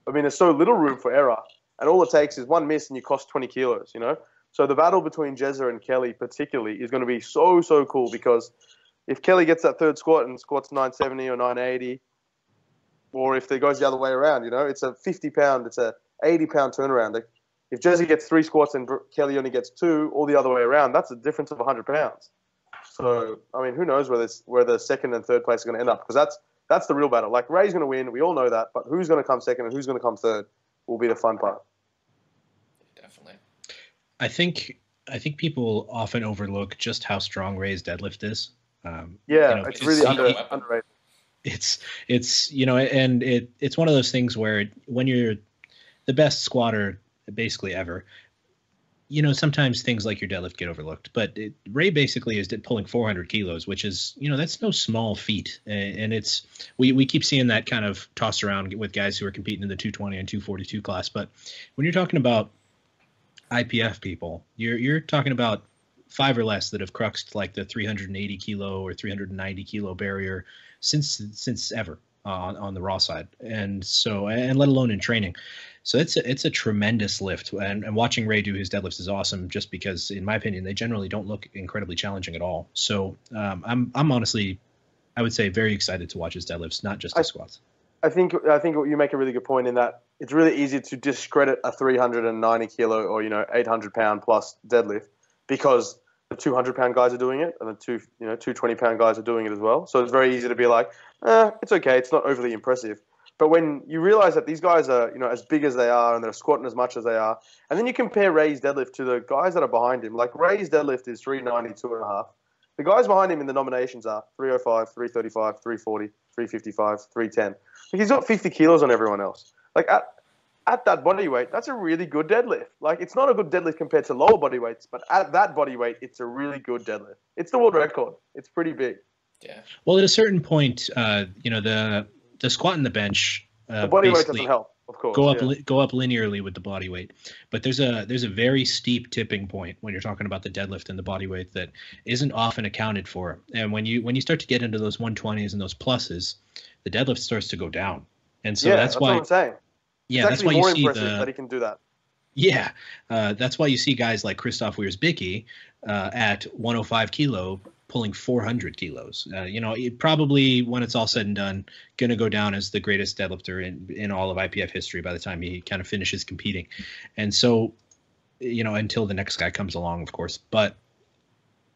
there's so little room for error. And all it takes is one miss and you cost 20 kilos, So the battle between Jezza and Kelly particularly is going to be so, so cool, because if Kelly gets that third squat and squats 970 or 980, or if it goes the other way around, it's a 50-pound, it's a 80-pound turnaround. Like, if Jezza gets 3 squats and Kelly only gets 2, or the other way around, that's a difference of 100 pounds. So, who knows where the second and third place are going to end up, because that's the real battle. Like, Ray's going to win, we all know that, but who's going to come second and who's going to come third will be the fun part. Definitely. I think people often overlook just how strong Ray's deadlift is. It's really underrated. It's and it's one of those things where when you're the best squatter basically ever, sometimes things like your deadlift get overlooked. But Ray basically is pulling 400 kilos, which is, that's no small feat. And it's we keep seeing that kind of tossed around with guys who are competing in the 220 and 242 class. But when you're talking about IPF people, you're talking about 5 or less that have cruxed like the 380 kilo or 390 kilo barrier since ever on the raw side, and let alone in training. So it's a tremendous lift, and watching Ray do his deadlifts is awesome, just because, in my opinion, they generally don't look incredibly challenging at all. So I'm honestly, I would say, very excited to watch his deadlifts, not just his squats. I think you make a really good point in that it's really easy to discredit a 390 kilo or 800 pound plus deadlift, because the 200 pound guys are doing it and the 220 pound guys are doing it as well. So it's very easy to be like, it's okay, it's not overly impressive. But when you realize that these guys are, as big as they are and they're squatting as much as they are, and then you compare Ray's deadlift to the guys that are behind him, like Ray's deadlift is 390, 2.5. The guys behind him in the nominations are 305, 335, 340, 355, 310. Like, he's got 50 kilos on everyone else. Like, at that body weight, that's a really good deadlift. Like, it's not a good deadlift compared to lower body weights, but at that body weight, it's a really good deadlift. It's the world record. It's pretty big. Yeah. Well, at a certain point, the squat and the bench. The body weight doesn't help. Of course, go up linearly with the body weight. But there's a very steep tipping point when you're talking about the deadlift and the body weight that isn't often accounted for. And when you start to get into those 120s and those pluses, the deadlift starts to go down. And so that's why what I'm saying. Yeah, it's that's why you see that he can do that. Yeah, that's why you see guys like Christoph Wiersbicki at 105 kilo pulling 400 kilos. It probably, when it's all said and done, going to go down as the greatest deadlifter in all of IPF history by the time he kind of finishes competing. And so, until the next guy comes along, of course. But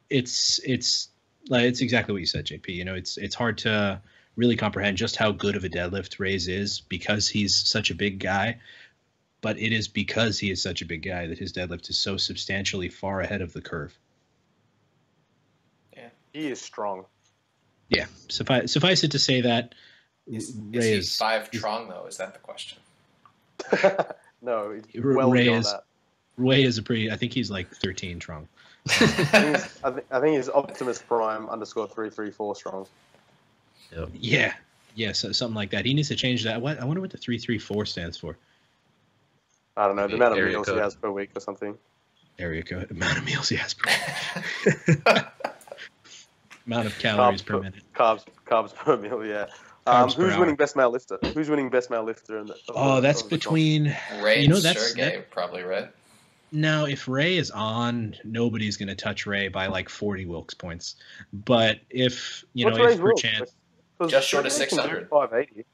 it's exactly what you said, JP. It's hard to really comprehend just how good of a deadlift Reyes is because he's such a big guy. But it is because he is such a big guy that his deadlift is so substantially far ahead of the curve. He is strong. Yeah, suffice it to say that is he 5 strong though? Is that the question? No, he's well beyond that. Ray is I think he's like 13 strong. I think he's Optimus Prime _334 strong. Yep. Yeah, so something like that. He needs to change that. I wonder what the 334 stands for. I don't know, the amount of meals he has per week or something. Area code, amount of meals he has per week. Amount of calories per minute. Carbs per meal, yeah. Who's winning best male lifter? Who's winning best male lifter? That's between Ray and Sergey, probably, right? Now, if Ray is on, nobody's going to touch Ray by like 40 Wilks points. But if if per chance, just short of 600, 580.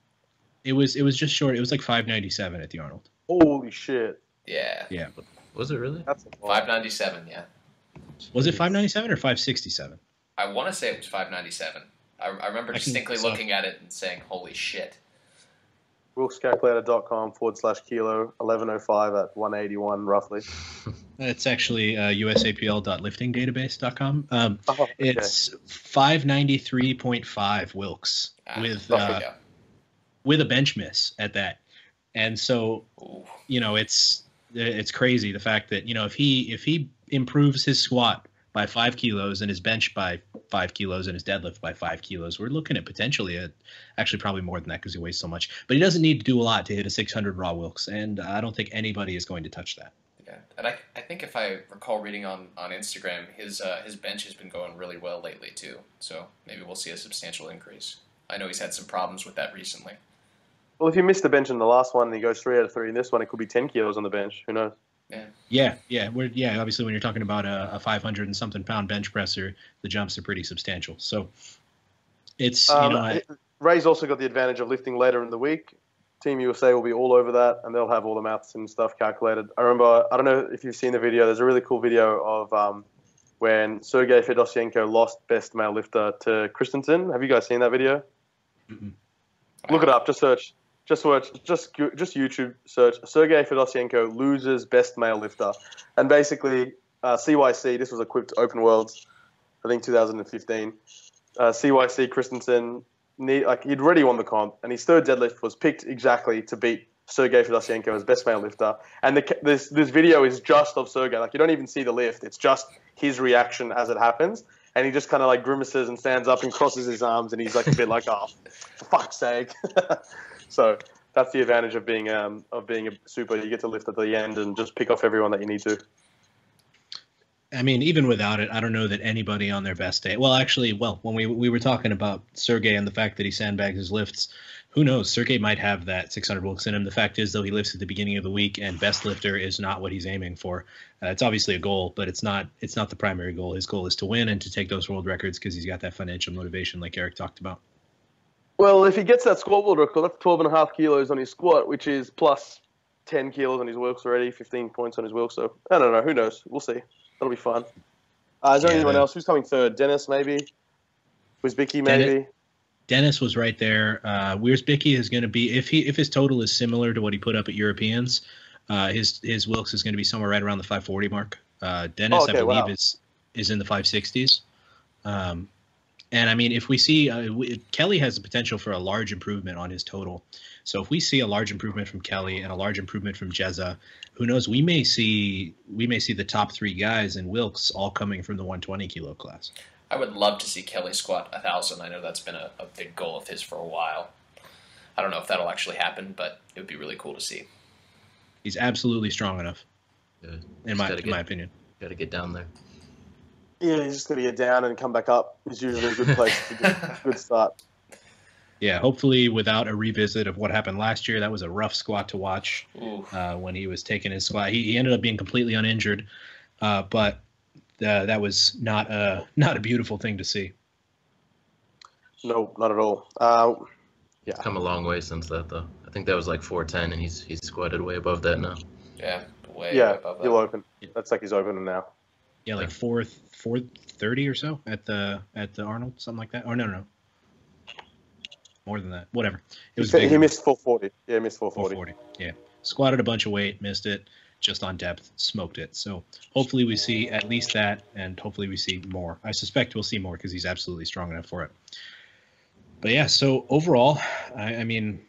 It was just short. It was like 597 at the Arnold. Holy shit! Yeah. Was it really? That's 597. Yeah. Was it 597 or 567? I want to say it was 597. I remember distinctly looking at it and saying, "Holy shit!" Wilkscalculator.com/kilo 1105 at 181 roughly. It's actually usapl.liftingdatabase.com. It's 593.5 Wilks with a bench miss at that, and so it's crazy the fact that if he improves his squat by 5 kilos and his bench by 5 kilos and his deadlift by 5 kilos, we're looking at potentially actually probably more than that because he weighs so much. But he doesn't need to do a lot to hit a 600 raw Wilks, and I don't think anybody is going to touch that. Yeah, and I think if I recall reading on Instagram, his bench has been going really well lately too. So maybe we'll see a substantial increase. I know he's had some problems with that recently. Well, if you missed the bench in the last one and he goes 3 out of 3 in this one, it could be 10 kilos on the bench. Who knows? Yeah. Obviously, when you're talking about a 500 and something pound bench presser, the jumps are pretty substantial. So it's Ray's also got the advantage of lifting later in the week. Team USA will be all over that, and they'll have all the maths and stuff calculated. I don't know if you've seen the video. There's a really cool video of when Sergey Fedosienko lost best male lifter to Christensen. Have you guys seen that video? Mm-mm. Look it up. Just search. Just YouTube search Sergey Fedosienko loses best male lifter, and basically CYC. This was equipped Open Worlds, I think 2015. CYC Christensen, he'd already won the comp, and his third deadlift was picked exactly to beat Sergey Fedosienko as best male lifter. And this video is just of Sergey. Like, you don't even see the lift; it's just his reaction as it happens. And he just kind of like grimaces and stands up and crosses his arms, and he's like a bit like, "Oh, for fuck's sake." So that's the advantage of being a super. You get to lift at the end and just pick off everyone that you need to. I mean, even without it, I don't know that anybody on their best day. Well, actually, when we were talking about Sergey and the fact that he sandbags his lifts, who knows? Sergey might have that 600 Wilks in him. The fact is, though, he lifts at the beginning of the week, and best lifter is not what he's aiming for. It's obviously a goal, but it's not the primary goal. His goal is to win and to take those world records because he's got that financial motivation, like Eric talked about. Well, if he gets that squat world record, that's 12.5 kilos on his squat, which is plus 10 kilos on his Wilks already, 15 points on his Wilks. So I don't know. Who knows? We'll see. That'll be fun. Is there anyone else? Who's coming third? Dennis, maybe? Wiersbicki, maybe? Dennis was right there. Wiersbicki is going to be, if his total is similar to what he put up at Europeans, his Wilks is going to be somewhere right around the 540 mark. Dennis, I believe, is in the 560s. And I mean, if we see Kelly has the potential for a large improvement on his total. So if we see a large improvement from Kelly and a large improvement from Jezza, who knows? We may see the top 3 guys in Wilks all coming from the 120 kilo class. I would love to see Kelly squat 1,000. I know that's been a big goal of his for a while. I don't know if that'll actually happen, but it would be really cool to see. He's absolutely strong enough, in my opinion. Got to get down there. Yeah, he's just got to get down and come back up. It's usually a good place to do a good start. Yeah, hopefully without a revisit of what happened last year. That was a rough squat to watch when he was taking his squat. He ended up being completely uninjured, but that was not a beautiful thing to see. No, not at all. He's come a long way since that, though. I think that was like 410, and he's squatted way above that now. Yeah, way above that. He'll open. That's like he's opening now. Yeah, like 430 or so at the Arnold, something like that. Oh no. More than that. Whatever. It was he missed 440. Yeah, he missed 440. Yeah. Squatted a bunch of weight, missed it, just on depth, smoked it. So hopefully we see at least that, and hopefully we see more. I suspect we'll see more because he's absolutely strong enough for it. But yeah, so overall, I mean,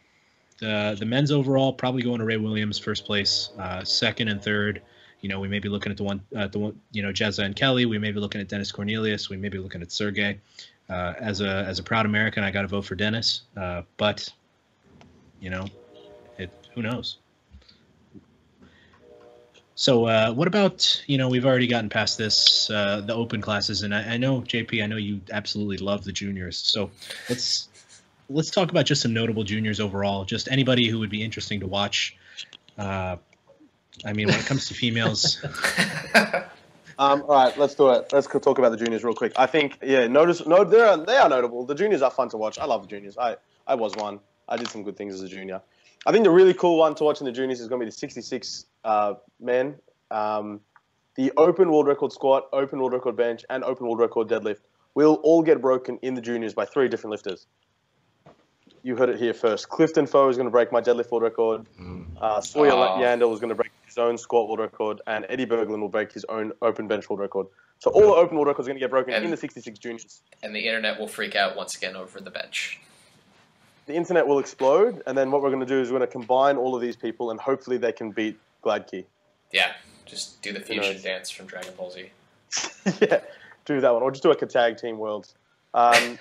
the men's overall probably going to Ray Williams first place, second and third. You know, we may be looking at the one, Jezza and Kelly. We may be looking at Dennis Cornelius. We may be looking at Sergey. As a proud American, I got to vote for Dennis. But, who knows? So what about, we've already gotten past this, the open classes, and I know, JP, I know you absolutely love the juniors. So let's talk about just some notable juniors overall, just anybody who would be interesting to watch. When it comes to females. All right, let's do it. Let's talk about the juniors real quick. I think, they are notable. The juniors are fun to watch. I love the juniors. I was one. I did some good things as a junior. I think the really cool one to watch in the juniors is going to be the 66 men. The open world record squat, open world record bench, and open world record deadlift will all get broken in the juniors by 3 different lifters. You heard it here first. Clifton Foe is going to break my deadlift world record. Sawyer Yandel is going to break his own squat world record, and Eddie Berglund will break his own open bench world record. So all the open world records are going to get broken in the 66 juniors. And the internet will freak out once again over the bench. The internet will explode, and then what we're going to do is we're going to combine all of these people, and hopefully they can beat Gladkey. Yeah, just do the fusion dance from Dragon Ball Z. Yeah, do that one, or just do like a tag team worlds. Mason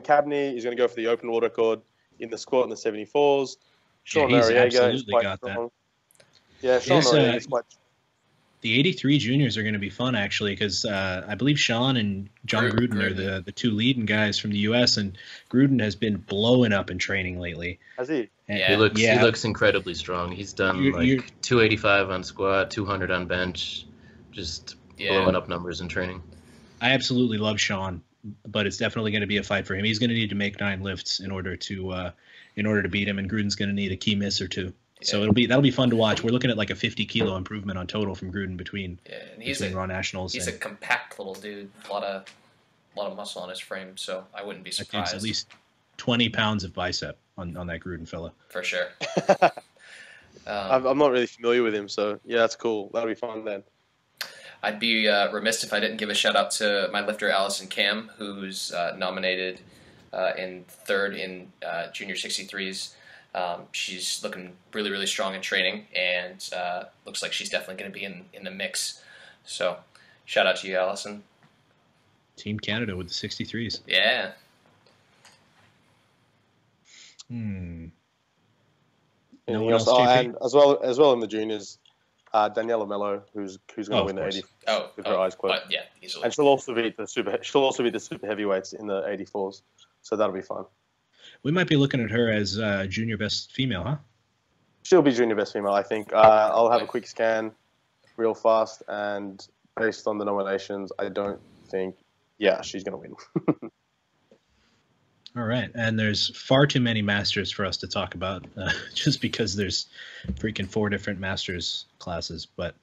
Cabney is going to go for the open world record in the squat in the 74s. Sean Noriega is quite strong. Yeah, Sean Noriega is quite. The 83 juniors are going to be fun, actually, because I believe Sean and John Gruden are the 2 leading guys from the U.S., and Gruden has been blowing up in training lately. Has he? He looks incredibly strong. He's done 285 on squat, 200 on bench, just blowing up numbers in training. I absolutely love Sean, but it's definitely going to be a fight for him. He's going to need to make 9 lifts in order to beat him, and Gruden's going to need a key miss or 2. So that'll be fun to watch. We're looking at like a 50 kilo improvement on total from Gruden between Raw Nationals. He's a compact little dude, a lot of muscle on his frame. So I wouldn't be surprised. At least 20 pounds of bicep on that Gruden fella. For sure. I'm not really familiar with him, so yeah, that's cool. That'll be fun then. I'd be remiss if I didn't give a shout out to my lifter Allison Cam, who's nominated in 3rd in junior 63s. She's looking really, really strong in training, and looks like she's definitely going to be in the mix. So, shout out to you, Allison. Team Canada with the 63s. Yeah. And as well in the juniors, Daniela Mello, who's going to win the 80 with her eyes closed. Yeah, easily. And she'll also beat the super heavyweights in the 84s. So that'll be fun. We might be looking at her as junior best female, huh? She'll be junior best female, I think. I'll have a quick scan real fast, and based on the nominations, I don't think, she's going to win. All right, and there's far too many Masters for us to talk about, just because there's freaking 4 different Masters classes, but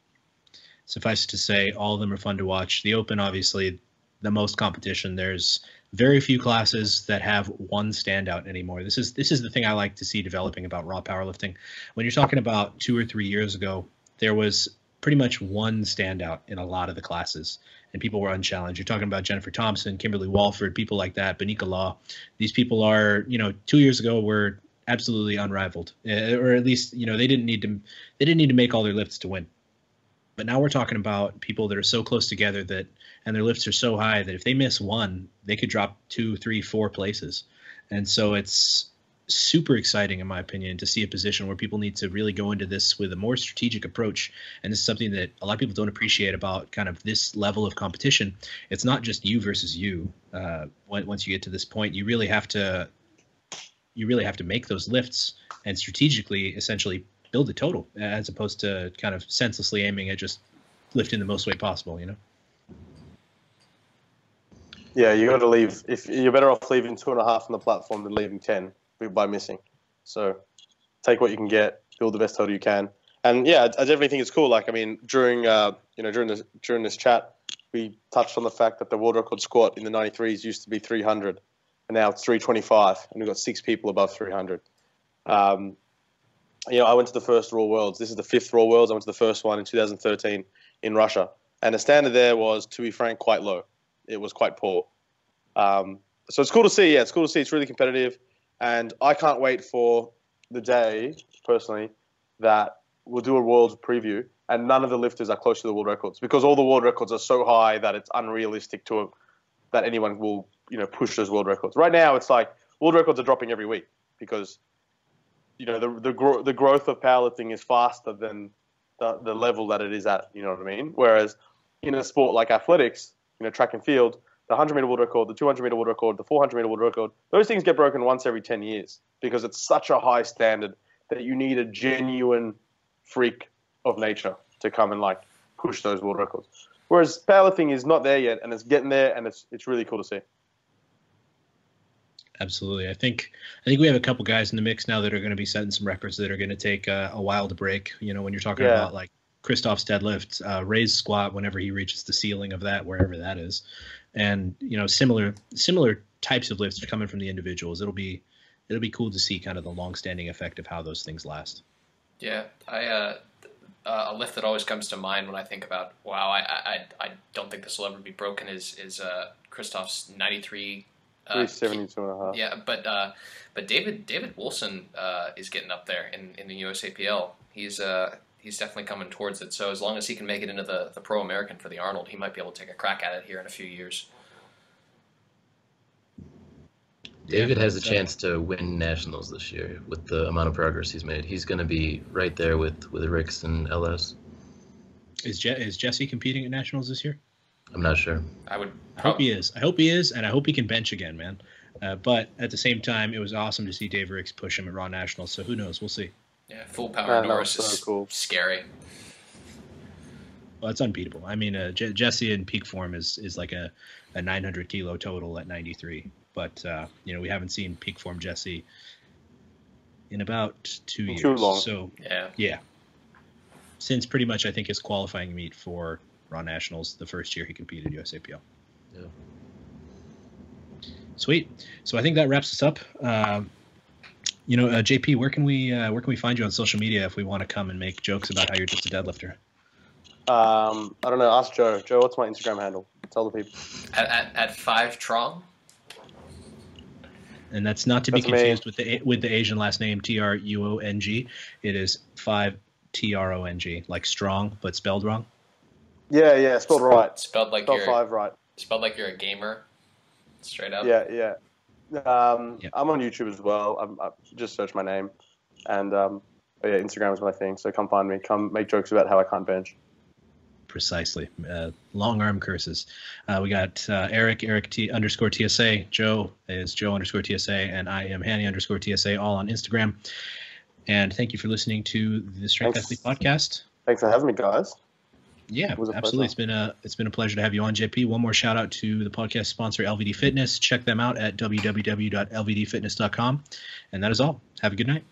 suffice it to say, all of them are fun to watch. The Open, obviously, the most competition. There's very few classes that have one standout anymore. This is the thing I like to see developing about raw powerlifting. When you're talking about 2 or 3 years ago, there was pretty much one standout in a lot of the classes, and people were unchallenged. You're talking about Jennifer Thompson, Kimberly Walford, people like that, Benika Law. These people are, 2 years ago were absolutely unrivaled, or at least, they didn't need to make all their lifts to win. But now we're talking about people that are so close together and their lifts are so high that if they miss one, they could drop 2, 3, 4 places. And so it's super exciting, in my opinion, to see a position where people need to really go into this with a more strategic approach. And this is something that a lot of people don't appreciate about kind of this level of competition. It's not just you versus you. Once you get to this point, you really have to make those lifts and strategically essentially build a total, as opposed to kind of senselessly aiming at just lifting the most weight possible, you know? Yeah, you got to leave. If you're better off leaving 2.5 on the platform than leaving 10 by missing. So take what you can get, build the best total you can. And yeah, I definitely think it's cool. Like, I mean, during this chat, we touched on the fact that the world record squat in the 93s used to be 300, and now it's 325, and we've got 6 people above 300. I went to the first Raw Worlds. This is the 5th Raw Worlds. I went to the first one in 2013 in Russia, and the standard there was, to be frank, quite low. It was quite poor. So it's cool to see. Yeah, it's cool to see. It's really competitive, and I can't wait for the day, personally, that we'll do a world preview and none of the lifters are close to the world records, because all the world records are so high that it's unrealistic that anyone will push those world records. Right now, it's like world records are dropping every week because the growth of powerlifting is faster than the level that it is at. You know what I mean? Whereas in a sport like athletics, track and field, the 100-meter world record, the 200-meter world record, the 400-meter world record, those things get broken once every 10 years because it's such a high standard that you need a genuine freak of nature to come and push those world records. Whereas powerlifting is not there yet, and it's getting there, and it's really cool to see. Absolutely. I think we have a couple guys in the mix now that are going to be setting some records that are going to take a while to break. When you're talking about Christoph's deadlift, Ray's squat, whenever he reaches the ceiling of that, wherever that is, and similar types of lifts are coming from the individuals. It'll be cool to see kind of the long-standing effect of how those things last. Yeah, a lift that always comes to mind when I think about I don't think this will ever be broken is Christoph's 93. 372.5. Yeah, but David Wilson is getting up there in the USAPL. He's definitely coming towards it. So as long as he can make it into the Pro American for the Arnold, he might be able to take a crack at it here in a few years. David has a chance to win nationals this year with the amount of progress he's made. He's going to be right there with Ricks and LS. Is Jesse competing at nationals this year? I'm not sure. I hope he is. I hope he is, and I hope he can bench again, man. But at the same time, it was awesome to see Dave Ricks push him at Raw Nationals. So who knows? We'll see. Yeah, full power Norris is cool. Scary. Well, it's unbeatable. I mean, Jesse in peak form is like a 900 kilo total at 93. But we haven't seen peak form Jesse in about 2 years. Too long. So yeah. Since pretty much I think his qualifying meet for Raw Nationals the first year he competed USAPL. Yeah. Sweet. So I think that wraps us up. JP, where can we find you on social media if we want to come and make jokes about how you're just a deadlifter? I don't know. Ask Joe. Joe, what's my Instagram handle? Tell the people. At 5trong. And that's not to be confused with the Asian last name Truong. It is 5Trong, like strong but spelled wrong. Yeah, spelled right. Spelled 5 right. Spelled like you're a gamer. Straight up. Yeah. I'm on YouTube as well. I just search my name, and Instagram is my thing. So come find me. Come make jokes about how I can't bench. Precisely. Long arm curses. We got Eric _TSA. Joe is Joe _TSA, and I am Hani _TSA, all on Instagram. And thank you for listening to the Strength Athlete Podcast. Thanks for having me, guys. Yeah, absolutely. It's been a pleasure to have you on, JP. One more shout out to the podcast sponsor, LVD Fitness. Check them out at www.lvdfitness.com. And that is all. Have a good night.